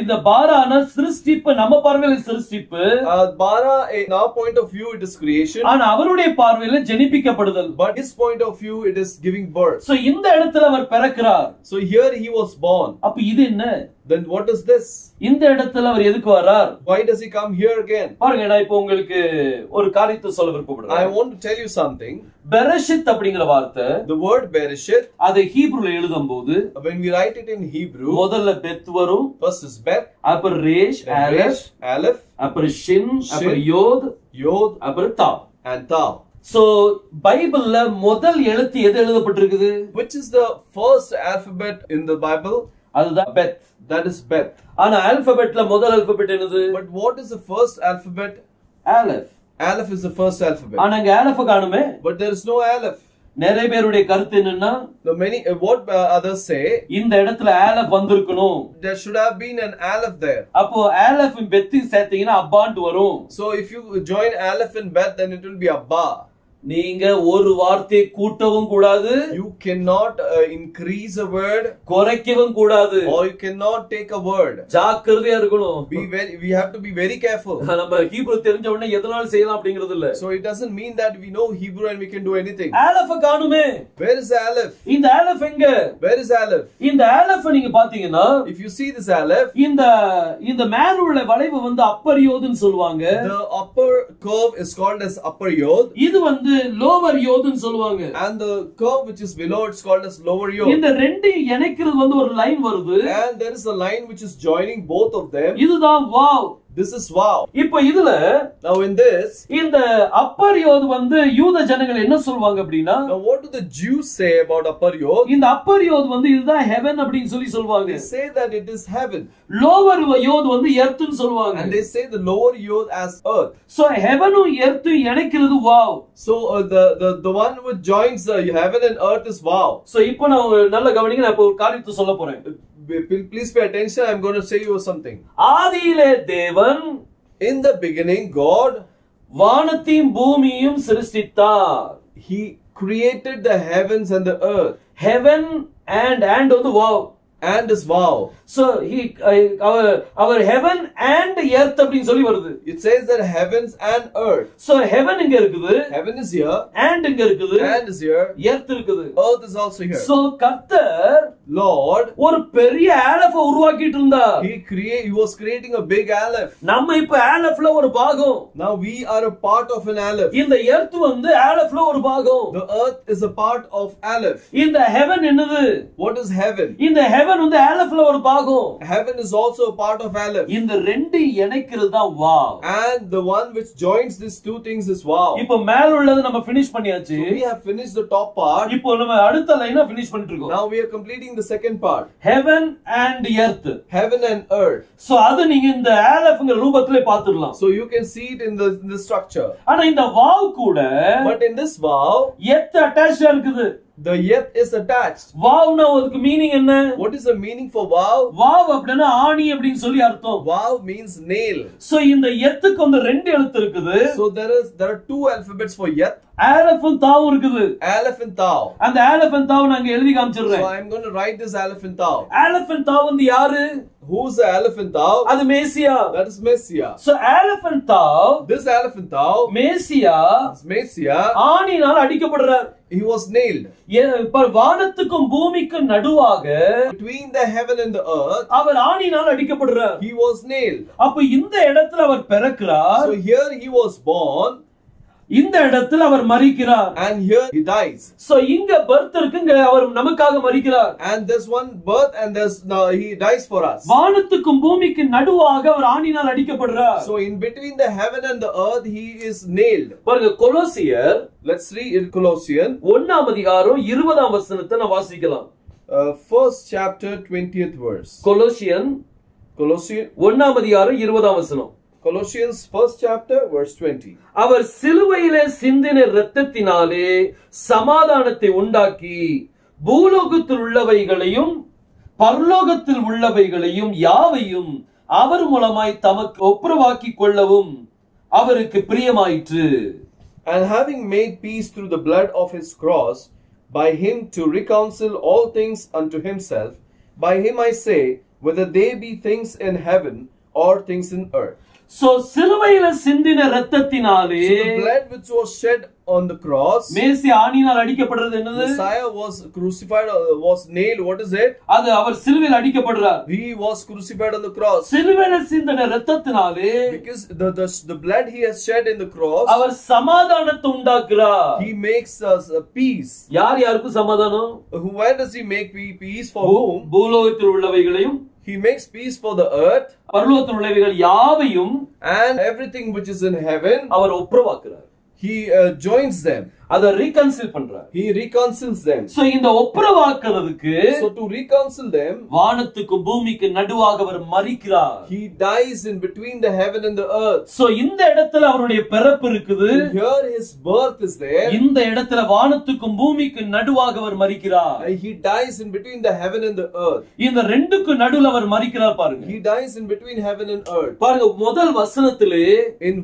Speaker 1: இந்த பாரான சிருஷ்டிப்பு, நம்ம பார்வையில சிருஷ்டிப்பு.
Speaker 2: Bara, in our point of view, it is creation.
Speaker 1: ஆனா அவருடைய பார்வையில ஜெனிப்பிக்கப்படுதல்.
Speaker 2: But his point of view, it is giving birth.
Speaker 1: So இந்த இடத்துல அவர் பிறக்கிறார்.
Speaker 2: So here he was born.
Speaker 1: அப்ப இது என்ன?
Speaker 2: Then what is this?
Speaker 1: இந்த இடத்துல அவர் எதுக்கு வரார்?
Speaker 2: Why does he come here again?
Speaker 1: பாருங்க, நான் இப்போ உங்களுக்கு ஒரு காரியத்தை சொல்ல விருப்பப்படுறேன்.
Speaker 2: I want to tell you something.
Speaker 1: பெரஷித் அப்படிங்கற வார்த்தை,
Speaker 2: the word bereshit,
Speaker 1: அதை ஹீப்ரூல எழுதும்போது,
Speaker 2: when we write it in Hebrew,
Speaker 1: முதல்ல பெத் வரும்.
Speaker 2: first is bet,
Speaker 1: அப்புறம் ரேஷ்,
Speaker 2: aleph,
Speaker 1: அப்புறம் ஷின், அப்புறம் யோத், அப்புறம் தா
Speaker 2: and tav.
Speaker 1: So பைபிள்ல முதல் எழுத்து எது எழுதப்பட்டிருக்குது?
Speaker 2: Which is the first alphabet in the Bible?
Speaker 1: அதுதான் பெத்.
Speaker 2: That is bet.
Speaker 1: ஆனா ஆல்பபெட்ல முதல் ஆல்பபெட் என்னது?
Speaker 2: But what is the first alphabet?
Speaker 1: Aleph.
Speaker 2: Aleph is the first alphabet.
Speaker 1: ஆனா அங்க ஆலஃப் காணுமே.
Speaker 2: But there is no aleph.
Speaker 1: நிறைய பேருடைய கருத்து என்னன்னா,
Speaker 2: what others say,
Speaker 1: இந்த இடத்துல ஆலஃப் வந்திருக்கணும்.
Speaker 2: There should have been an aleph there.
Speaker 1: அப்போ ஆலஃப் பெத் சேர்த்தீங்கன்னா அப்பான்னு வரும்.
Speaker 2: So if you join aleph in bet, then it will be Abba.
Speaker 1: நீங்க ஒரு வார்த்தை கூட்டவும் கூடாது.
Speaker 2: You cannot increase a word.
Speaker 1: குறைக்கவும் கூடாது.
Speaker 2: Or you cannot take a word.
Speaker 1: ஜாக்கிரதையா இருக்கணும்.
Speaker 2: We have to be very careful.
Speaker 1: நம்ம ஹீப்ரு தெரிஞ்ச உடனே எதனால செய்யலாம் அப்படிங்கிறது இல்ல.
Speaker 2: So it doesn't mean that we know Hebrew and we can do anything.
Speaker 1: Olaf காணுமே.
Speaker 2: Where is the aleph?
Speaker 1: இந்த ஆலஃப் எங்க?
Speaker 2: Where is aleph?
Speaker 1: இந்த ஆலஃப் நீங்க பாத்தீங்கன்னா,
Speaker 2: if you see this aleph,
Speaker 1: இந்த மேல உள்ள வளைவு வந்து அப்பர் யோதுன்னு சொல்வாங்க.
Speaker 2: The upper curve is called as upper yod.
Speaker 1: இது லோவர் யோதுன்னு சொல்வாங்க.
Speaker 2: And the curve which is below, it's called as lower yod.
Speaker 1: இந்த ரெண்டு இணைக்கிறது வந்து ஒரு லைன் வருது.
Speaker 2: And there is a line which is joining both of them.
Speaker 1: இதுதான் wow.
Speaker 2: This is wow.
Speaker 1: இப்போ இதுல,
Speaker 2: now in this,
Speaker 1: இந்த அப்பர் யோது வந்து யூத ஜனங்கள் என்ன சொல்வாங்க அப்படினா,
Speaker 2: now what do the Jews say about upper yod?
Speaker 1: இந்த அப்பர் யோது வந்து இதுதான் heaven அப்படினு சொல்லி சொல்வாங்க.
Speaker 2: They say that it is heaven.
Speaker 1: lower யோது வந்து earth னு சொல்வாங்க.
Speaker 2: And they say the lower yod as earth.
Speaker 1: So heaven um earth இணைக்கிறது wow.
Speaker 2: So the one which joins the heaven and earth is wow.
Speaker 1: So இப்போ நான் நல்ல கவனிங்க, நான் இப்போ ஒரு காரியத்தை சொல்ல போறேன்.
Speaker 2: Please pay attention. I'm going to say you something.
Speaker 1: ஆதியிலே தேவன்,
Speaker 2: in the beginning God,
Speaker 1: வானத்தையும் பூமியையும் சிருஷ்டித்தார்.
Speaker 2: He created the heavens and the earth.
Speaker 1: Heaven and வந்து wow.
Speaker 2: And is wow.
Speaker 1: So he our heaven and earth அப்படினு சொல்லி வருது.
Speaker 2: It says that heavens and earth.
Speaker 1: So heaven இங்க இருக்குது.
Speaker 2: Heaven is here.
Speaker 1: And இங்க இருக்குது.
Speaker 2: And is here.
Speaker 1: earth இருக்குது.
Speaker 2: Earth is also here.
Speaker 1: So கர்த்தர்,
Speaker 2: Lord,
Speaker 1: ஒரு பெரிய ஆலஃப உருவாக்கிட்டு இருந்தார்.
Speaker 2: He was creating a big aleph.
Speaker 1: நம்ம இப்ப ஆலஃப்ல ஒரு பாகம்.
Speaker 2: Now we are a part of an aleph.
Speaker 1: இந்த earth வந்து ஆலஃப்ல ஒரு பாகம்.
Speaker 2: The earth is a part of aleph.
Speaker 1: இந்த heaven என்னது?
Speaker 2: What is heaven?
Speaker 1: இந்த heaven heaven வந்து aleph-ல ஒரு பாகம்.
Speaker 2: Heaven is also a part of Aleph.
Speaker 1: இந்த ரெண்டு இணைக்கிறது தான் wow.
Speaker 2: And the one which joins these two things is Vav.
Speaker 1: இப்போ மேல உள்ளது நம்ம finish பண்ணியாச்சு.
Speaker 2: So we have finished the top part.
Speaker 1: இப்போ நம்ம அடுத்த லைனை finish பண்ணிட்டு இருக்கோம்.
Speaker 2: Now we are completing the second part.
Speaker 1: Heaven and earth.
Speaker 2: Heaven and earth.
Speaker 1: So அது நீங்க இந்த aleph-ங்கற ரூபத்திலே பார்த்துடலாம்.
Speaker 2: So you can see it in the structure.
Speaker 1: ஆனா இந்த வாவ் கூட
Speaker 2: But in this Vav,
Speaker 1: earth அட்டாச்டா இருக்குது.
Speaker 2: the yet is attached.
Speaker 1: வாவ்னா அதுக்கு மீனிங் என்ன?
Speaker 2: What is the meaning for Vav?
Speaker 1: Wow அப்படினா ஆணி அப்படினு சொல்லி அர்த்தம்.
Speaker 2: Vav means nail.
Speaker 1: So இந்த எர்த்துக்கு வந்து ரெண்டு எழுத்து இருக்குது.
Speaker 2: So there are two alphabets for yet.
Speaker 1: அலெஃபும் தாவும் இருக்குது.
Speaker 2: Aleph and Tav.
Speaker 1: அந்த அலெஃப் and தாவ நான் எழுதி காமிச்சிடுறேன்.
Speaker 2: So I am going to write this Aleph and Tav.
Speaker 1: Aleph and தாவ் வந்து யாரு?
Speaker 2: Who's the Aleph and Tav?
Speaker 1: அது மேசியா.
Speaker 2: That is Messiah.
Speaker 1: So Aleph and Daav
Speaker 2: This Aleph and Tav,
Speaker 1: Messiah
Speaker 2: Messiah,
Speaker 1: ஆணினால் அடிக்கப்படுறார்.
Speaker 2: he was nailed.
Speaker 1: இப்ப வானத்துக்கும் பூமிக்கும் நடுவாக
Speaker 2: Between the heaven and the earth,
Speaker 1: our ஆணினால் அடிக்கப்படுறார்.
Speaker 2: he was nailed.
Speaker 1: அப்ப இந்த இடத்துல அவர் பிறக்கிறார்.
Speaker 2: So here he was born,
Speaker 1: இந்த இடத்துல அவர் மரிக்கிறார்.
Speaker 2: and here he dies.
Speaker 1: So இங்க பர்த் இருக்குங்க, அவர் நமக்காக மரிக்கிறார்.
Speaker 2: And there's one birth and he dies for us.
Speaker 1: வானத்துக்கும் பூமிக்கு நடுவாக அவர் ஆணினால் அடிக்கப்படுறார்.
Speaker 2: So in between the heaven and the earth he is nailed.
Speaker 1: பாருங்க கொலோசியர்
Speaker 2: Let's read in Colossians
Speaker 1: 1ஆம் அதிகாரம் 20ஆம் வசனத்தை நான் வாசிக்கலாம்.
Speaker 2: first chapter 20th verse.
Speaker 1: Colossian
Speaker 2: Colossians
Speaker 1: 1ஆம் அதிகாரம் 20ஆம் வசனம்.
Speaker 2: Colossians first chapter verse 20.
Speaker 1: அவர் சிலுவையிலே சிந்தின இரத்தத்தினாலே சமாதானத்தை உண்டாக்கி பூலோகத்தில் உள்ளவைகளையும் பரலோகத்தில் உள்ளவைகளையும் யாவையும் அவர் மூலமாய் தமக்கு ஒப்புரவாக்கிக் கொள்ளவும் அவருக்கு பிரியமாயிற்று.
Speaker 2: And having made peace through the blood of his cross, by him to reconcile all things unto himself, by him I say, whether they be things in heaven or things in earth.
Speaker 1: So சிலுவையில சிந்தின இரத்தத்தினாலே
Speaker 2: So the blood which was shed on the cross,
Speaker 1: மேசி ஆணினால் அடிக்கப்படுறது என்னது?
Speaker 2: Messiah was crucified, was nailed. What is it?
Speaker 1: அது அவர் சிலுவையில் அடிக்கப்படுறார்.
Speaker 2: He was crucified on the cross.
Speaker 1: சிலுவையில சிந்தின இரத்தத்தினாலே
Speaker 2: Because the blood he has shed in the cross,
Speaker 1: அவர் சமாதானத்தை உண்டாக்குறார்.
Speaker 2: he makes us a peace.
Speaker 1: யார் யாருக்கு சமாதானம்?
Speaker 2: Where does he make peace for whom?
Speaker 1: பூலோகத்தில் உள்ளவைகளையும்
Speaker 2: He makes peace for the earth,
Speaker 1: பரலோகத்தில் உள்ளவைகள் யாவையும்
Speaker 2: and everything which is in heaven.
Speaker 1: Our ஒப்புரவாக்குறார்.
Speaker 2: He joins them.
Speaker 1: அதை ரீகன்சில் பண்றார்.
Speaker 2: He reconciles them.
Speaker 1: சோ இந்த ஒப்புரவாக்குறதுக்கு
Speaker 2: So to reconcile them,
Speaker 1: வானத்துக்கும் பூமிக்கு நடுவாக அவர் மரிக்கிறார்.
Speaker 2: he dies in between the heaven and the earth.
Speaker 1: So இந்த இடத்துல அவருடைய பிறப்பு இருக்குது.
Speaker 2: Here his birth is there.
Speaker 1: இந்த இடத்துல வானத்துக்கும் பூமிக்கு நடுவாக அவர் மரிக்கிறார்.
Speaker 2: He dies in between the heaven and the earth.
Speaker 1: இந்த ரெண்டுக்கு நடுவுல அவர் மரிக்கிறார் பாருங்க.
Speaker 2: He dies in between heaven and earth.
Speaker 1: பாருங்க முதல் வசனத்திலே
Speaker 2: In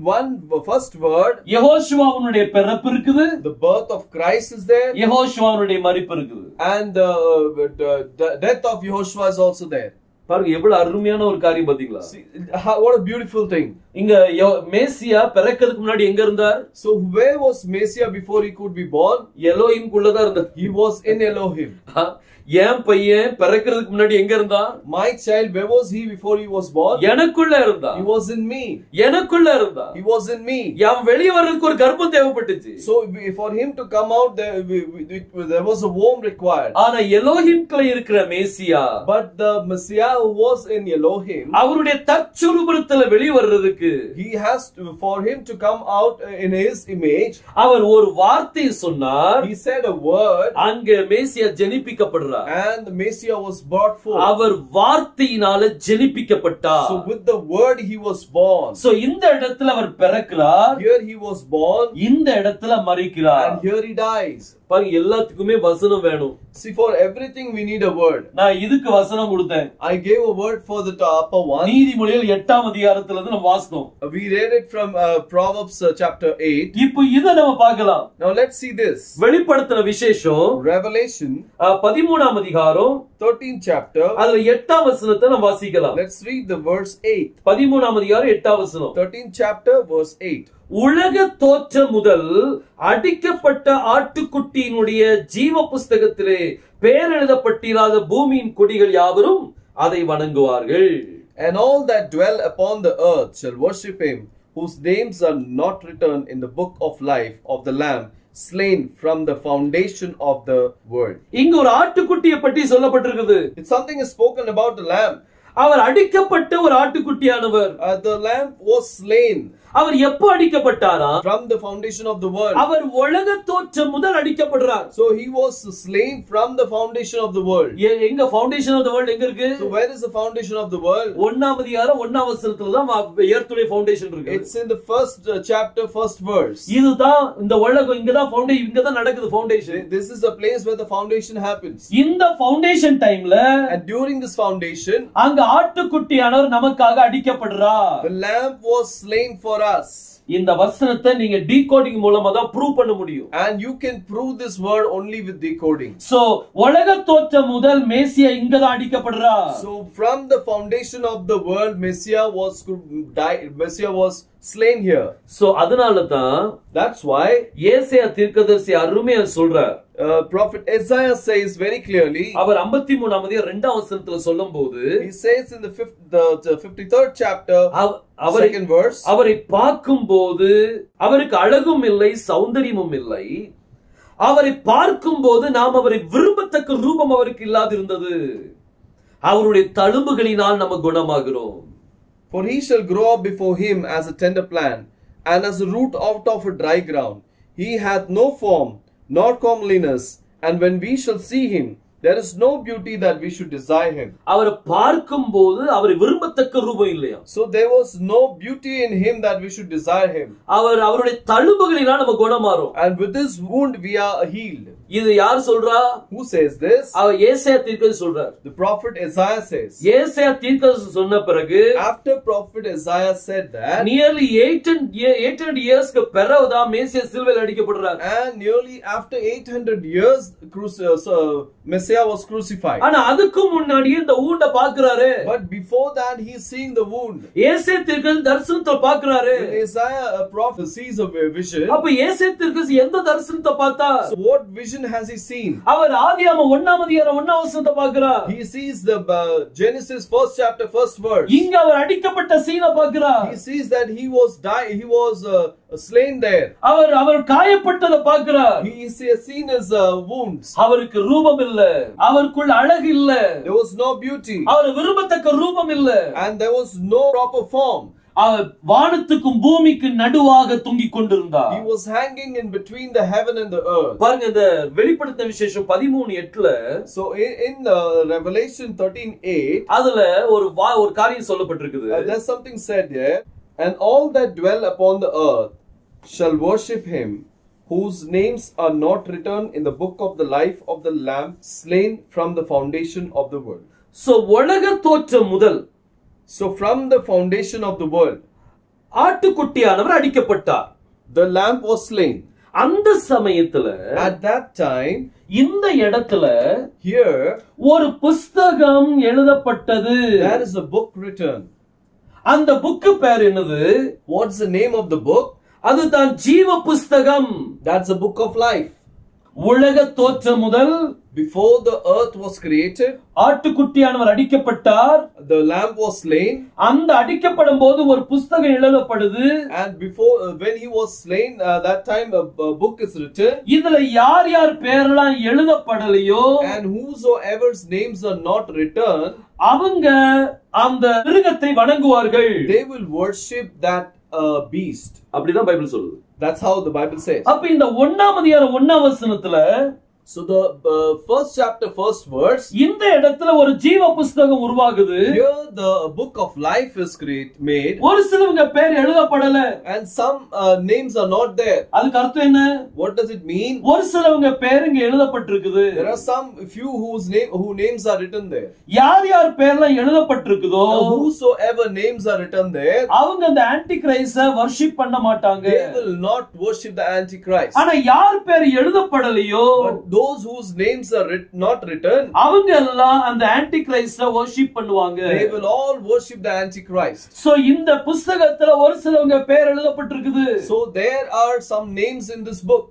Speaker 2: first word,
Speaker 1: யெகோஷுவாவுடைய பிறப்பு இருக்குது.
Speaker 2: the birth of Christ is there,
Speaker 1: யெகோஷுவாவுடைய மரிப்பு இருக்குது.
Speaker 2: and the death of Yehoshua is also there.
Speaker 1: பாருங்க எவ்வளவு அருமையான ஒரு காரியம் பாத்தீங்களா?
Speaker 2: See, what a beautiful thing.
Speaker 1: இங்க மேசியா பிறக்கிறதுக்கு முன்னாடி எங்க இருந்தார்?
Speaker 2: So where was Messiah before he could be born?
Speaker 1: Elohim குள்ளதான் இருந்தார்.
Speaker 2: He was in Elohim.
Speaker 1: என் பையன் பிறக்கிறதுக்கு முன்னாடி எங்க இருந்தான்?
Speaker 2: My child, where was he before he was born?
Speaker 1: எனக்குள்ள இருந்தான்.
Speaker 2: He was in me.
Speaker 1: எனக்குள்ள இருந்தான்.
Speaker 2: He was in me.
Speaker 1: அவன் வெளிய வர்றதுக்கு ஒரு கர்ப்பம் தேவைப்பட்டுச்சு.
Speaker 2: So for him to come out, there was a womb required.
Speaker 1: ஆனா எலோஹிம்க்குள்ள இருக்கிற மேசியா,
Speaker 2: But the Messiah who was in Elohim,
Speaker 1: அவருடைய தற்சுரூபத்துல வெளிய வர்றதுக்கு
Speaker 2: he has to, for him to come out in his image,
Speaker 1: அவர் ஒரு வார்த்தை சொன்னார்.
Speaker 2: he said a word,
Speaker 1: அங்க மேசியா ஜெனிப்பிக்கப்படுறார்.
Speaker 2: and the Messiah was brought forth.
Speaker 1: அவர் வார்த்தையினால ஜெனிப்பிக்கப்பட்டார்.
Speaker 2: So with the word he was born.
Speaker 1: So இந்த இடத்துல அவர் பிறக்கிறார்.
Speaker 2: Here he was born,
Speaker 1: இந்த இடத்துல மரிக்கிறார்.
Speaker 2: and here he dies.
Speaker 1: பாருங்க எல்லாத்துக்குமே வசனம் வேணும்.
Speaker 2: See, for everything we need a word.
Speaker 1: நான் இதுக்கு வசனம் கொடுத்தேன்.
Speaker 2: I gave a word for the upper one.
Speaker 1: நீதிமொழிகள் 8ஆம் அதிகாரத்துல இருந்து நம்ம வாசித்தோம்.
Speaker 2: We read it from Proverbs chapter 8.
Speaker 1: இப்போ இத நம்ம பார்க்கலாம்.
Speaker 2: Now let's see this.
Speaker 1: வெளிப்படுத்தின விசேஷம்
Speaker 2: Revelation
Speaker 1: 13ஆம் அதிகாரம்
Speaker 2: 13th chapter.
Speaker 1: அதுல 8ஆம் வசனத்தை நம்ம வாசிக்கலாம்.
Speaker 2: Let's read the verse 8.
Speaker 1: 13ஆம் அதிகாரம் 8ஆம் வசனம்.
Speaker 2: 13th chapter verse 8.
Speaker 1: உலக தோற்றம் முதல் அடிக்கப்பட்ட ஆட்டுக்குட்டியினுடைய ஜீவ புஸ்தகத்திலே பெயர் எழுதப்பட்டிராத பூமியின் குடிகள் யாவரும் அதை வணங்குவார்கள்.
Speaker 2: And all that dwell upon the earth shall worship him, whose names are not written in the book of life of the Lamb slain from the foundation of the world.
Speaker 1: இங்க ஒரு ஆட்டுக்குட்டியை பற்றி சொல்லப்பட்டிருக்குது.
Speaker 2: It's something is spoken about the lamb.
Speaker 1: அவர் அடிக்கப்பட்ட ஒரு ஆட்டுக்குட்டியானவர்.
Speaker 2: The lamb was slain.
Speaker 1: அவர் எப்போ அடிக்கப்பட்டாரா?
Speaker 2: From the foundation of the world.
Speaker 1: அவர் உலக தோற்றம் முதல் அடிக்கப்படுறார்.
Speaker 2: So he was slain from the foundation of the world.
Speaker 1: எங்க foundation of the world எங்க இருக்கு?
Speaker 2: So where is the foundation of the world?
Speaker 1: 1ஆம் அதிகாரம் 1ஆம் வசனத்துல தான் எர்த்துடைய foundation இருக்கு.
Speaker 2: It's in the first chapter, first verse.
Speaker 1: இதுதான் இந்த உலகம், இங்க தான் foundation, இங்க தான் நடக்குது foundation.
Speaker 2: This is the place where the foundation happens.
Speaker 1: இந்த foundation timeல,
Speaker 2: and during this foundation,
Speaker 1: அங்க ஆட்டுக்குட்டியானவர் நமக்காக அடிக்கப்படுறார்.
Speaker 2: The lamb was slain for us.
Speaker 1: இந்த வசனத்தை நீங்க டீகோடிங் மூலமா தான் ப்ரூவ் பண்ண முடியும்.
Speaker 2: And you can prove this word only with decoding.
Speaker 1: So உலக தோற்றம் முதல் மேசியா இங்க தான் அடிக்கப்படுறார்.
Speaker 2: So from the foundation of the world, Messiah was slain here.
Speaker 1: So அதனால தான்,
Speaker 2: that's why
Speaker 1: ஏசாயா தீர்க்கதரிசி அருமையா சொல்றார்.
Speaker 2: Prophet Isaiah says very clearly.
Speaker 1: அவர் 53ஆம் அதிகாரம் 2ஆம் வசனத்துல சொல்லும்போது,
Speaker 2: he says in the 53rd chapter, second verse,
Speaker 1: அவரை பார்க்கும்போது அவருக்கு அழகும் இல்லை, சௌந்தரியமும் இல்லை. அவரை பார்க்கும்போது நாம் அவரை விரும்பத்தக்க ரூபம் அவருக்கு இல்லாதிருந்தது. அவருடைய தழும்புகளினால் நம்ம குணமாகிறோம்.
Speaker 2: For he shall grow up before him as a tender plant, and as a root out of a dry ground. He hath no form, nor comeliness, and when we shall see him, there is no beauty that we should desire him.
Speaker 1: அவரை பார்க்கும்போது அவரை விரும்பத்தக்க ரூபம் இல்லையா?
Speaker 2: So there was no beauty in him that we should desire him.
Speaker 1: அவருடைய தழும்புகளினால் நம்ம குணமாறோம்.
Speaker 2: And with this wound we are healed.
Speaker 1: இது யார் சொல்றா?
Speaker 2: Who says this?
Speaker 1: அவர் ஏசாயா தீர்க்கதரிசி சொல்றார்.
Speaker 2: The prophet Isaiah says.
Speaker 1: ஏசாயா தீர்க்கதரிசி சொன்ன பிறகு,
Speaker 2: after prophet Isaiah said that,
Speaker 1: nearly 800 yearsக்கு பிறகுதான் மேசியா சிலுவையில் அடிக்கப்படுறார்.
Speaker 2: and nearly after 800 years Messiah was crucified.
Speaker 1: ஆனா அதுக்கு முன்னாடி இந்த ஊண்ட பாக்குறாரு.
Speaker 2: But before that he is seeing the wound.
Speaker 1: ஏசாயா தீர்க்கதரிசி தரிசனத்தை பாக்குறாரு.
Speaker 2: Isaiah a prophet sees a vision.
Speaker 1: அப்ப ஏசாயா தீர்க்கதரிசி எந்த தரிசனத்தை பார்த்தா?
Speaker 2: So what vision has he seen?
Speaker 1: அவர் ஆதியாகமம் 1ஆம் அதிகாரம் 1ஆம் வசனத்தை பார்க்கிறார்.
Speaker 2: He sees the Genesis 1st chapter 1st verse.
Speaker 1: இங்க அவர் அடிக்கப்பட்ட சீனை பார்க்கிறார்.
Speaker 2: He sees that he was slain there.
Speaker 1: அவர் காயப்பட்டதை பார்க்கிறார்.
Speaker 2: He is seen his wounds.
Speaker 1: அவருக்கு ரூபம் இல்ல, அவருக்குள்ள அழகு இல்ல,
Speaker 2: there was no beauty,
Speaker 1: அவர் விரும்பத்தக்க ரூபம் இல்ல,
Speaker 2: and there was no proper form.
Speaker 1: அவர் வானத்துக்கும் பூமிக்கும் நடுவாக தொங்கிக் கொண்டிருந்தார்.
Speaker 2: He was hanging in between the heaven and the earth.
Speaker 1: பாருங்க, இந்த வெளிப்படுத்தின விசேஷம் 13:8ல,
Speaker 2: so in Revelation 13:8,
Speaker 1: அதுல ஒரு காரியம் சொல்லப்பட்டிருக்குது.
Speaker 2: there's something said there, and all that dwell upon the earth shall worship him, whose names are not written in the book of the life of the Lamb slain from the foundation of the world.
Speaker 1: So உலக தோற்றம் முதல்,
Speaker 2: so from the foundation of the world,
Speaker 1: ஆட்டுக்குட்டியானவர் அடிக்கப்பட்டார்.
Speaker 2: the lamb was slain.
Speaker 1: அந்த சமயத்துல,
Speaker 2: at that time,
Speaker 1: இந்த இடத்துல,
Speaker 2: here,
Speaker 1: ஒரு புஸ்தகம் எழுதப்பட்டது.
Speaker 2: there is a book written.
Speaker 1: அந்த புக்கு பேர் என்னது?
Speaker 2: what's the name of the book?
Speaker 1: அதுதான் ஜீவ புஸ்தகம்.
Speaker 2: that's the book of life.
Speaker 1: உலக தோற்றம் முதல்,
Speaker 2: before the earth was created,
Speaker 1: ஆட்டுக்குட்டியானவர் அடிக்கப்பட்டார்.
Speaker 2: the lamb was slain.
Speaker 1: அந்த அடிக்கப்படும் போது ஒரு புஸ்தகம் எழுதப்படுது.
Speaker 2: and before when he was slain, that time a book is written.
Speaker 1: இதுல யார் யார் பேரெல்லாம் எழுதப்படலையோ,
Speaker 2: and whosoever's names are not written,
Speaker 1: அவங்க அந்த மிருகத்தை வணங்குவார்கள்.
Speaker 2: they will worship that beast.
Speaker 1: அப்படிதான் பைபிள் சொல்லுது.
Speaker 2: that's how the Bible says.
Speaker 1: அப்ப இந்த 1ஆம் அதிகாரம் 1ஆம் வசனத்துல,
Speaker 2: so the first chapter first verse,
Speaker 1: இந்த இடத்துல ஒரு ஜீவ புஸ்தகம் உருவாகுது.
Speaker 2: here the book of life is made.
Speaker 1: ஒரு சிலவங்க பேர் எழுதப்படல,
Speaker 2: and some names are not there.
Speaker 1: அதுக்கு அர்த்தம் என்ன?
Speaker 2: what does it mean?
Speaker 1: ஒரு சிலவங்க பேர் இங்க எழுதப்பட்டிருக்குது.
Speaker 2: there are some few whose names are written there.
Speaker 1: யார் யார் பேர்லாம் எழுதப்பட்டிருக்குதோ,
Speaker 2: whosoever names are written there,
Speaker 1: அவங்க அந்த ஆன்டி கிரைஸ்ட வர்ஷிப் பண்ண மாட்டாங்க.
Speaker 2: they will not worship the antichrist.
Speaker 1: ஆனா யார் பேர் எழுதப்படலையோ,
Speaker 2: those whose names are not written,
Speaker 1: அவங்க எல்லாம் அந்த ஆன்டி கிரைஸ்ட வர்ஷிப் பண்ணுவாங்க.
Speaker 2: they will all worship the antichrist.
Speaker 1: So இந்த புத்தகத்துல ஒரு சிலவங்க பேர் எழுதப்பட்டிருக்குது.
Speaker 2: so there are some names in this book.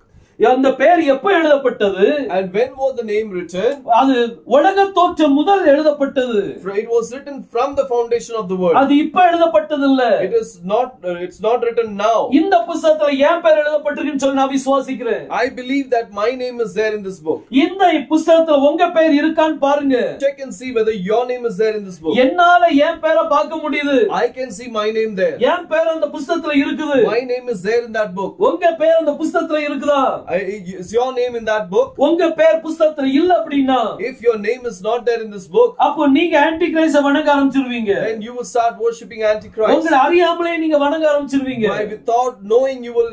Speaker 1: அந்த பெயர் எப்ப எழுதப்பட்டது?
Speaker 2: And when was the name written?
Speaker 1: அது உலக தோற்றம் முதல் எழுதப்பட்டது.
Speaker 2: It was written from the foundation of the world.
Speaker 1: அது இப்ப எழுதப்பட்டது இல்ல.
Speaker 2: It's not written now.
Speaker 1: இந்த புத்தகத்துல என் பெயர் எழுதப்பட்டிருக்குன்னு சொல்லி நான் விசுவாசிக்கிறேன்.
Speaker 2: I believe that my name is there in this book.
Speaker 1: இந்த புத்தகத்துல உங்க பெயர் இருக்கான்னு பாருங்க.
Speaker 2: Check and see whether your name is there in this book.
Speaker 1: என்னால என் பெயரை பார்க்க முடியுது.
Speaker 2: I can see my name there.
Speaker 1: என் பெயர் அந்த புத்தகத்துல இருக்குது.
Speaker 2: My name is there in that book.
Speaker 1: உங்க பெயர் அந்த புத்தகத்துல இருக்குதா?
Speaker 2: Is your name in that book?
Speaker 1: உங்க பெயர் புத்தகத்துல இல்ல அப்படினா,
Speaker 2: if your name is not there in this book,
Speaker 1: அப்போ நீங்க ஆன்டி கிரைஸ்ட வணங்க ஆரம்பிச்சிடுவீங்க.
Speaker 2: then you will start worshiping antichrist.
Speaker 1: உங்களை அறியாமலே நீங்க வணங்க ஆரம்பிச்சிடுவீங்க.
Speaker 2: Without knowing you will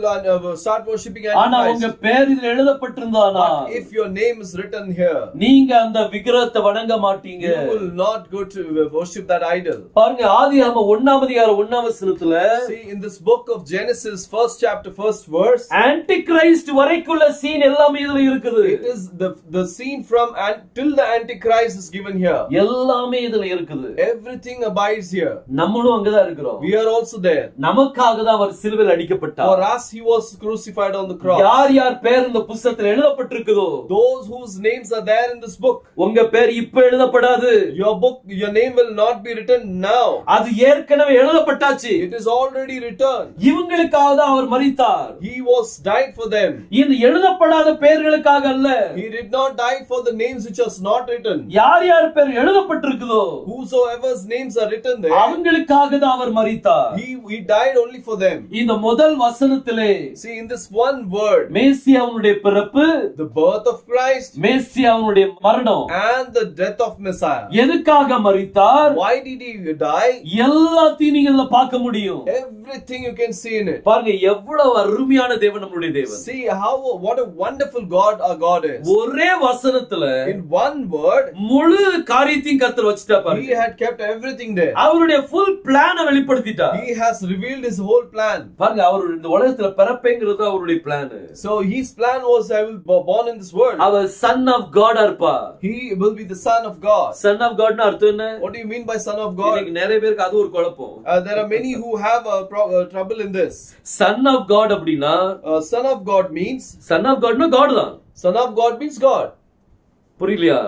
Speaker 2: start worshiping antichrist.
Speaker 1: ஆனா உங்க பெயர் இதுல எழுதப்பட்டிருந்தானா,
Speaker 2: if your name is written here,
Speaker 1: நீங்க அந்த விக்கிரகத்தை வணங்க மாட்டீங்க.
Speaker 2: you will not go to worship that idol.
Speaker 1: பாருங்க, ஆதியாகமம் 1ஆம் அதிகாரம் 1ஆம் வசனத்துல,
Speaker 2: see in this book of Genesis 1st chapter 1st verse,
Speaker 1: anti Christ வரைக்குள்ள சீன் எல்லாமே இதுல இருக்குது.
Speaker 2: it is the scene from till the antichrist is given here.
Speaker 1: எல்லாமே இதுல இருக்குது.
Speaker 2: Everything abides here.
Speaker 1: நம்மளும் அங்கதான் இருக்கிறோம்.
Speaker 2: We are also there.
Speaker 1: நமக்காக தான் அவர் சிலுவையில் அடிக்கப்பட்டார்.
Speaker 2: For us he was crucified on the cross.
Speaker 1: யார் யார் பேர் இந்த புத்தகத்தில் எழுதப்பட்டிருக்குதோ,
Speaker 2: those whose names are there in this book,
Speaker 1: உங்க பேர் இப்ப எழுதப்படாது.
Speaker 2: your name will not be written now.
Speaker 1: அது ஏற்கனவே எழுதப்பட்டாச்சு.
Speaker 2: It is already written.
Speaker 1: இவங்களுக்காக தான் அவர் மரித்தார்.
Speaker 2: He was died for them.
Speaker 1: இந்த எழுதப்படாத பெயர்களுக்காக அல்ல.
Speaker 2: He did not die for the names which was not written.
Speaker 1: யார் யார் பேர் எழுதப்பட்டிருக்குதோ,
Speaker 2: whosoever's names are written there,
Speaker 1: அவங்களுக்காக தான் அவர் மரித்தார்.
Speaker 2: he died only for them.
Speaker 1: இந்த முதல் வசனத்திலே,
Speaker 2: see in this one word,
Speaker 1: மேசியாவுடைய பிறப்பு,
Speaker 2: the birth of Christ,
Speaker 1: மேசியாவுடைய மரணம்,
Speaker 2: and the death of Messiah.
Speaker 1: எதுக்காக மரித்தார்?
Speaker 2: why did he die?
Speaker 1: எல்லாத்தையும் நீங்க இதுல பார்க்க முடியும்.
Speaker 2: everything you can see in it.
Speaker 1: பாருங்க, எவ்வளவு அருமையான தேவன் நம்முடைய தேவன்.
Speaker 2: see what a wonderful God our God is.
Speaker 1: ஒரே வசனத்துல
Speaker 2: in one word
Speaker 1: முழு காரியத்தையும் கர்த்தர் வச்சிட்டார். பாருங்க,
Speaker 2: he had kept everything there.
Speaker 1: அவருடைய full plan வெளிப்படுத்திட்டார்.
Speaker 2: he has revealed his whole plan.
Speaker 1: பாருங்க, அவர் இந்த உலகத்துல பிறப்பேங்கிறது அவருடைய plan.
Speaker 2: so his plan was I will be born in this world.
Speaker 1: அவர் son of God இருப்பார்.
Speaker 2: he will be the son of God.
Speaker 1: son of God னா அர்த்தம் என்ன?
Speaker 2: what do you mean by son of God?
Speaker 1: இன்னைக்கு நிறைய பேருக்கு அது ஒரு குழப்பம்.
Speaker 2: there are many who have trouble in this.
Speaker 1: son of God அப்படினா,
Speaker 2: son of God means,
Speaker 1: son of God னா God தான்.
Speaker 2: son of God means God.
Speaker 1: புரியலையா?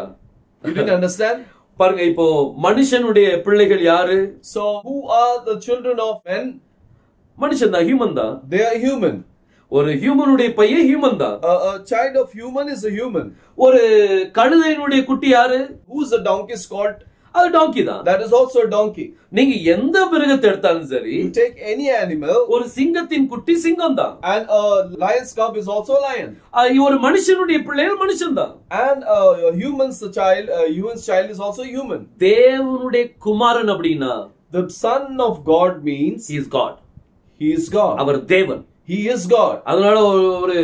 Speaker 2: you didn't understand?
Speaker 1: பாருங்க, இப்போ மனுஷனுடைய பிள்ளைகள் யாரு?
Speaker 2: so who are the children of men?
Speaker 1: மனுஷன் தான், ஹியூமன் தான்.
Speaker 2: they are human.
Speaker 1: ஒரு ஹியூமனுடைய பையன் ஹியூமன் தான்.
Speaker 2: a child of human is a human.
Speaker 1: ஒரு கழுதையினுடைய குட்டி யாரு?
Speaker 2: who's the donkey is called?
Speaker 1: அது டாங்கி தான்.
Speaker 2: that is also a donkey.
Speaker 1: நீங்க எந்த மிருகத்தை எடுத்தாலும் சரி,
Speaker 2: you take any animal,
Speaker 1: ஒரு சிங்கத்தின் குட்டி சிங்கம் தான்.
Speaker 2: and a lion's cub is also a lion.
Speaker 1: ஒரு மனுஷனுடைய பிள்ளைகள் மனுஷன் தான்.
Speaker 2: and human's child is also human.
Speaker 1: தேவனுடைய குமாரன் அப்படினா,
Speaker 2: the son of God means
Speaker 1: he is God.
Speaker 2: he is God.
Speaker 1: அவர் தேவன்.
Speaker 2: he is God.
Speaker 1: அதனால ஒரு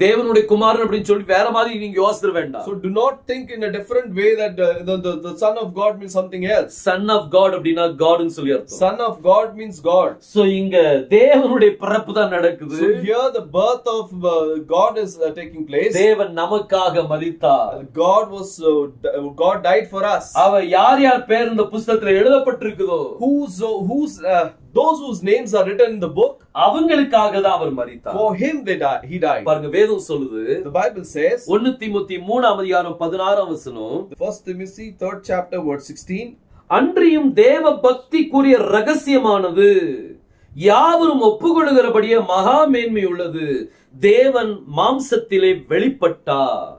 Speaker 1: தேவனுடைய குமாரன் அப்படினு சொல்லி வேற மாதிரி நீங்க யோசிக்க வேண்டாம்.
Speaker 2: so do not think in a different way that the son of God means something else.
Speaker 1: son of God அப்படினா God ன்னு சொல்லி அர்த்தம்.
Speaker 2: son of God means God.
Speaker 1: so இங்க தேவனுடைய பிறப்பு தான் நடக்குது.
Speaker 2: so here the birth of God is taking place.
Speaker 1: தேவன் நமக்காக மரித்தார்.
Speaker 2: God died for us.
Speaker 1: அவர் யார் யார் பேர் இந்த புத்தகத்துல எழுதப்பட்டிருக்குதோ,
Speaker 2: those whose names are written in the book,
Speaker 1: அவங்களுக்காக தான் அவர் மரித்தார்.
Speaker 2: for him he died.
Speaker 1: பாருங்க, வேதம் சொல்லுது,
Speaker 2: the Bible says,
Speaker 1: 1 தீமோத்தேயு 3ஆம் அதிகாரம் 16ஆம் வசனம்,
Speaker 2: 1 Timothy 3rd chapter verse 16,
Speaker 1: அன்றியும் தேவ பக்திக்குரிய ரகசியமானது யாவரும் ஒப்புக்கொள்கிறபடியே மகா மேன்மை உள்ளது. தேவன் மாம்சத்திலே வெளிப்பட்டார்.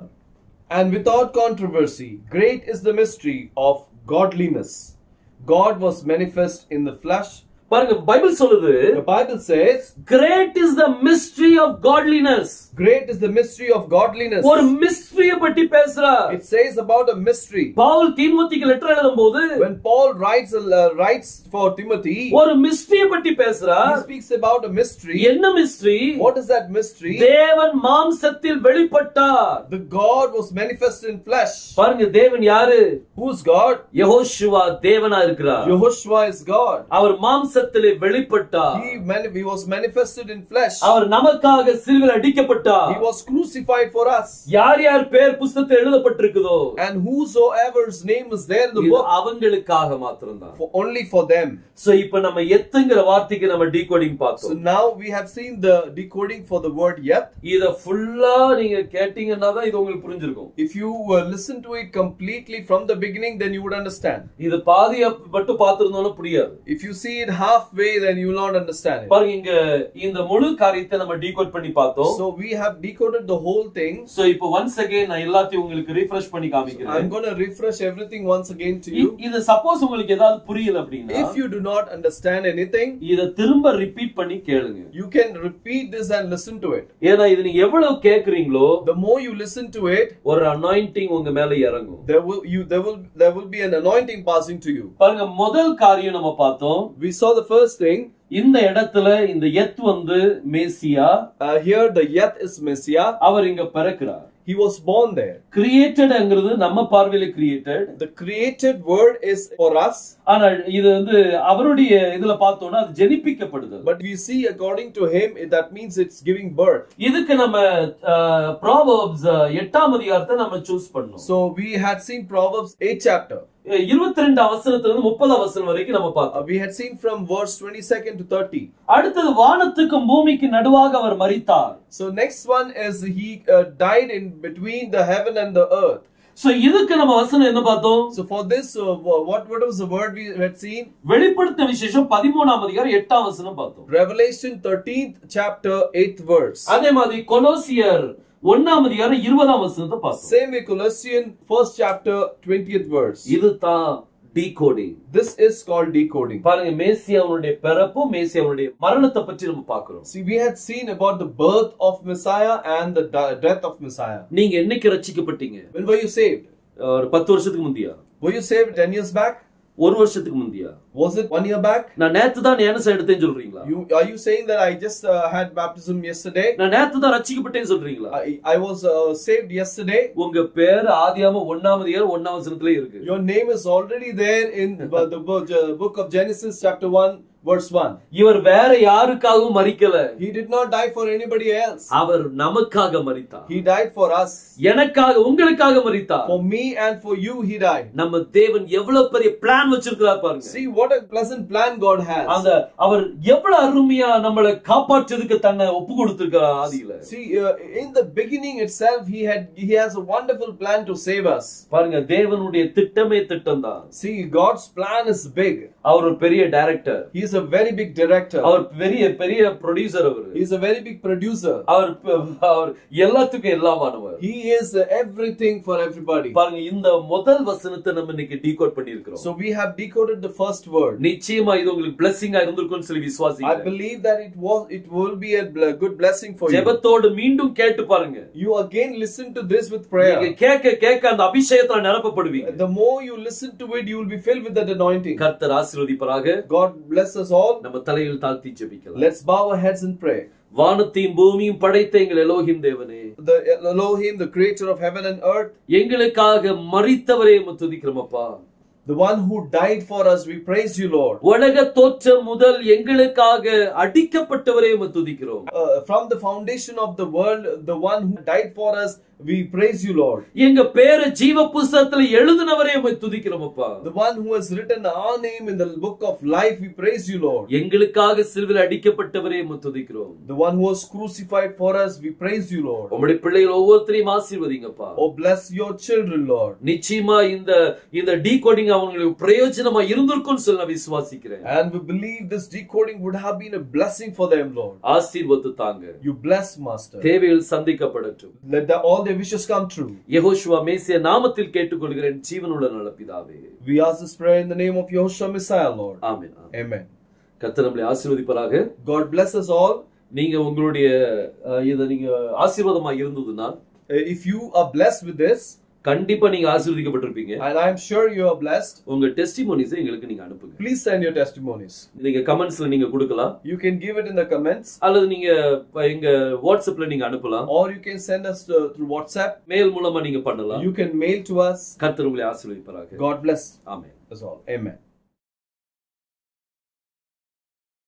Speaker 2: and without controversy great is the mystery of godliness. God was manifest in the flesh.
Speaker 1: பாருங்க, பைபிள் சொல்லுது,
Speaker 2: the Bible says,
Speaker 1: great is the mystery of godliness.
Speaker 2: great is the mystery of godliness.
Speaker 1: ஒரு மிஸ்டரிய பத்தி பேசுறார்.
Speaker 2: it says about a mystery.
Speaker 1: Paul தீமோத்தேயுக்கு letter எழுதும்போது,
Speaker 2: when Paul writes for Timothy,
Speaker 1: ஒரு மிஸ்டரிய பத்தி பேசுறார்.
Speaker 2: he speaks about a mystery.
Speaker 1: என்ன mystery?
Speaker 2: what is that mystery?
Speaker 1: தேவன் மாம்சத்தில் வெளிப்பட்டார்.
Speaker 2: the God was manifest in flesh.
Speaker 1: பாருங்க, தேவன் யாரு?
Speaker 2: who's God?
Speaker 1: யெகோஷுவா தேவனா இருக்கிறார்.
Speaker 2: Yehoshua is God.
Speaker 1: அவர் மாம்ச மாம்சத்திலே வெளிப்பட்டார்.
Speaker 2: He was manifested in flesh.
Speaker 1: அவர் நமக்காக சிலுவையில் அடிக்கப்பட்டார்.
Speaker 2: He was crucified for us.
Speaker 1: யார் யார் பேர் புத்தகத்தில் எழுதப்பட்டிருக்குதோ,
Speaker 2: and whosoever's name is there in the book,
Speaker 1: அவங்களுக்காக மாத்திரம்தான்,
Speaker 2: only for them.
Speaker 1: So இப்ப நம்ம எத்துங்கிற வார்த்தைக்கு நம்ம டீகோடிங் பார்த்தோம்.
Speaker 2: So now we have seen the decoding for the word yet.
Speaker 1: இத ஃபுல்லா நீங்க கேட்டீங்கன்னா தான் இது உங்களுக்கு புரிஞ்சிருக்கும்.
Speaker 2: If you listen to it completely from the beginning, then you would understand.
Speaker 1: இது பாதியா மட்டும் பார்த்திருந்தாலும் புரியாது.
Speaker 2: If you see it halfway, then you will not understand it.
Speaker 1: பாருங்க, இங்க இந்த முழு காரியத்தை நம்ம டீகோட் பண்ணி பார்த்தோம்.
Speaker 2: So we have decoded the whole thing.
Speaker 1: So இப்போ once again நான் எல்லாத்தையும் உங்களுக்கு ரிஃப்ரெஷ் பண்ணி காமிக்கிறேன்.
Speaker 2: I'm going to refresh everything once again to you.
Speaker 1: இது சப்போஸ் உங்களுக்கு ஏதாவது புரியல அப்படினா,
Speaker 2: if you do not understand anything,
Speaker 1: இத திரும்ப ரிப்பீட் பண்ணி கேளுங்க.
Speaker 2: you can repeat this and listen to it.
Speaker 1: ஏனா இது நீங்க எவ்வளவு கேக்குறீங்களோ,
Speaker 2: the more you listen to it,
Speaker 1: ஒரு anointing உங்க மேல இறங்கும்.
Speaker 2: there will be an anointing passing to you.
Speaker 1: பாருங்க, முதல் காரியம் நம்ம பார்த்தோம்.
Speaker 2: We saw the first thing.
Speaker 1: இந்த இடத்துல இந்த யத் வந்து மேசியா.
Speaker 2: Here the yet is Messiah.
Speaker 1: அவர் இங்க பிறக்கிறார்.
Speaker 2: He was born there.
Speaker 1: Created ங்கிறது நம்ம பார்வையில created.
Speaker 2: The created word is for us.
Speaker 1: ஆனா இது வந்து அவருடைய இதுல பார்த்தோம்னா அது ஜெனிப்பிக்கப்படுது.
Speaker 2: But we see according to him, that means it's giving birth.
Speaker 1: இதுக்கு நம்ம Proverbs 8ஆம் அதிகாரத்தை நம்ம சூஸ் பண்ணோம்.
Speaker 2: So we had seen Proverbs 8 chapter.
Speaker 1: 22 வசனத்துல இருந்து 30 வசனம் வரைக்கும் நம்ம பார்த்தோம்.
Speaker 2: We had seen from verse 22 to 30.
Speaker 1: அடுத்து வானத்துக்கும் பூமிக்கு நடுவாக அவர் மரித்தார்.
Speaker 2: So next one is he died in between the heaven and the earth.
Speaker 1: So இதுக்கு நம்ம வசனம் என்ன பார்த்தோம்?
Speaker 2: So for this what was the word we had seen?
Speaker 1: வெளிப்படுத்தின விசேஷம் 13ஆம் அதிகாரம் 8ஆம் வசனம் பார்த்தோம்.
Speaker 2: Revelation 13th chapter 8th verse.
Speaker 1: அதே மாதிரி கொலோசியர் 1ஆம் அதிகாரம் 20ஆம் வசனத்தை பார்த்தோம்.
Speaker 2: Same way Colossians 1st chapter 20th verse.
Speaker 1: இதுதான் decoding.
Speaker 2: This is called decoding.
Speaker 1: பாருங்க, மேசியாவுடைய பிறப்பு, மேசியாவுடைய மரணத்தை பற்றி நம்ம பார்க்கிறோம்.
Speaker 2: See, we had seen about the birth of Messiah and the death of Messiah.
Speaker 1: நீங்க என்னைக்கு ரட்சிக்கப்பட்டீங்க?
Speaker 2: When were you saved?
Speaker 1: ஒரு 10 வருஷத்துக்கு முந்தியா?
Speaker 2: Were you saved 10 years back?
Speaker 1: ஒரு வருஷத்துக்கு முந்தியா?
Speaker 2: Was it 1 year back?
Speaker 1: நான் நேத்து தான் ஞானஸ்நானம் எடுத்தேன்னு சொல்றீங்களா?
Speaker 2: Are you saying that I just had baptism yesterday?
Speaker 1: நான் நேத்து தான் ரட்சிக்கப்பட்டேன்னு சொல்றீங்களா?
Speaker 2: I was saved yesterday.
Speaker 1: உங்க பேர் ஆதியாகமம் 1ஆம் அதிகாரம் 1ஆம் வசனத்திலே இருக்கு.
Speaker 2: Your name is already there in the book of Genesis chapter 1 verse 1.
Speaker 1: இவர் வேற யாருக்காகவும் மரிக்கல.
Speaker 2: He did not die for anybody else.
Speaker 1: அவர் நமக்காக மரித்தார்.
Speaker 2: He died for us.
Speaker 1: எனக்காக, உங்களுக்காக மரித்தார்.
Speaker 2: For me and for you he died.
Speaker 1: நம்ம தேவன் எவ்வளவு பெரிய பிளான் வச்சிருக்கார் பாருங்க.
Speaker 2: See what a pleasant plan God has.
Speaker 1: அவர் எவ்வளவு அருமையா நம்மளை காப்பாற்றுறதுக்கு தன்னை ஒப்பு கொடுத்திருக்கார் ஆதியில.
Speaker 2: See in the beginning itself he has a wonderful plan to save us.
Speaker 1: பாருங்க, தேவனுடைய திட்டமே திட்டம்தான்.
Speaker 2: See, God's plan is big.
Speaker 1: அவர் ஒரு பெரிய director.
Speaker 2: He is a very big director.
Speaker 1: அவர் பெரிய ப்ரொடியூசர். அவர்
Speaker 2: He is a very big producer.
Speaker 1: அவர் எல்லாத்துக்கும் எல்லாமானவர்.
Speaker 2: He is everything for everybody.
Speaker 1: பாருங்க, இந்த முதல் வசனத்தை நம்ம இன்னைக்கு டீகோட் பண்ணியிருக்கிறோம்.
Speaker 2: So we have decoded the first word.
Speaker 1: நிச்சயமா இது உங்களுக்கு blessing-ஆ இருந்திருக்கும்னு சொல்லி விசுவாசிக்கிறேன்.
Speaker 2: I believe that it will be a good blessing for you.
Speaker 1: ஜெபத்தோடு மீண்டும் கேட்டு பாருங்க.
Speaker 2: You again listen to this with prayer.
Speaker 1: நீங்க கேட்க அந்த அபிஷேகத்தால் நிரப்பப்படுவீங்க.
Speaker 2: The more you listen to it, you will be filled with that anointing.
Speaker 1: கர்த்தர் ஆசீர்வதிப்பாராக.
Speaker 2: God bless us all.
Speaker 1: நம்ம தலையில் தாழ்த்தி ஜெபிக்கலாம்.
Speaker 2: Let's bow our heads and pray.
Speaker 1: வானத்தையும் பூமியும் படைத்த எங்கள் எலோஹிம் தேவனே,
Speaker 2: The Elohim, the creator of heaven and earth,
Speaker 1: எங்களுக்காக மரித்தவரே உம்மை துதிக்கிறோம் அப்பா.
Speaker 2: the one who died for us, we praise you, Lord.
Speaker 1: உலக தோற்றம் முதல் எங்களுக்காக அடிக்கப்பட்டவரே உம்மை துதிக்கிறோம்.
Speaker 2: From the foundation of the world, the one who died for us, we praise you, Lord.
Speaker 1: எங்க பேரை ஜீவ புத்தகத்துல எழுதினவரே உம்மை துதிக்கிறோம் அப்பா.
Speaker 2: The one who has written our name in the book of life, we praise you, Lord.
Speaker 1: எங்களுக்காக சிலுவையில் அடிக்கப்பட்டவரே உம்மை துதிக்கிறோம்.
Speaker 2: The one who was crucified for us, we praise you, Lord.
Speaker 1: உம்முடைய பிள்ளைகள் ஒவ்வொருத்தரையும் ஆசீர்வதிங்கப்பா.
Speaker 2: Oh, bless your children, Lord.
Speaker 1: நிச்சயமா இந்த decoding அவங்களுக்கு பிரயோஜனமா இருந்திருக்கும்னு சொல்லி நான் விசுவாசிக்கிறேன்.
Speaker 2: And we believe this decoding would have been a blessing for them, Lord.
Speaker 1: ஆசீர்வத்து தாங்க.
Speaker 2: You bless, Master.
Speaker 1: தேவைகள் சந்திக்கப்படட்டும்.
Speaker 2: Let all their wishes come true.
Speaker 1: யெகோஷுவா மேசியா நாமத்தில் கேட்டுக்கொள்கிறேன் ஜீவனுள்ள நல்ல பிதாவே.
Speaker 2: We ask this prayer in the name of Yehoshua Messiah, Lord.
Speaker 1: Amen.
Speaker 2: Amen.
Speaker 1: கர்த்தர் நம்மை ஆசீர்வதிப்பாராக.
Speaker 2: God bless us all.
Speaker 1: நீங்க உங்களுடைய இத நீங்க ஆசீர்வாதமா இருந்ததுன்னா,
Speaker 2: if you are blessed with this,
Speaker 1: கண்டிப்பா நீங்க ஆசீர்வதிக்கப்பட்டிருப்பீங்க.
Speaker 2: and I am sure you are blessed.
Speaker 1: உங்க டெஸ்டிமோனிஸ் எங்களுக்கு நீங்க அனுப்புங்க.
Speaker 2: Please send your testimonies.
Speaker 1: நீங்க கமெண்ட்ஸ்ல நீங்க கொடுக்கலாம்.
Speaker 2: You can give it in the comments.
Speaker 1: அல்லது நீங்க எங்க வாட்ஸ்அப்ல நீங்க அனுப்பலாம்.
Speaker 2: Or you can send us through WhatsApp.
Speaker 1: Mail மூலமா நீங்க பண்ணலாம்.
Speaker 2: You can mail to us.
Speaker 1: கர்த்தர் உங்களை ஆசீர்வதிப்பாராக.
Speaker 2: God bless.
Speaker 1: Amen.
Speaker 2: That's all. Amen.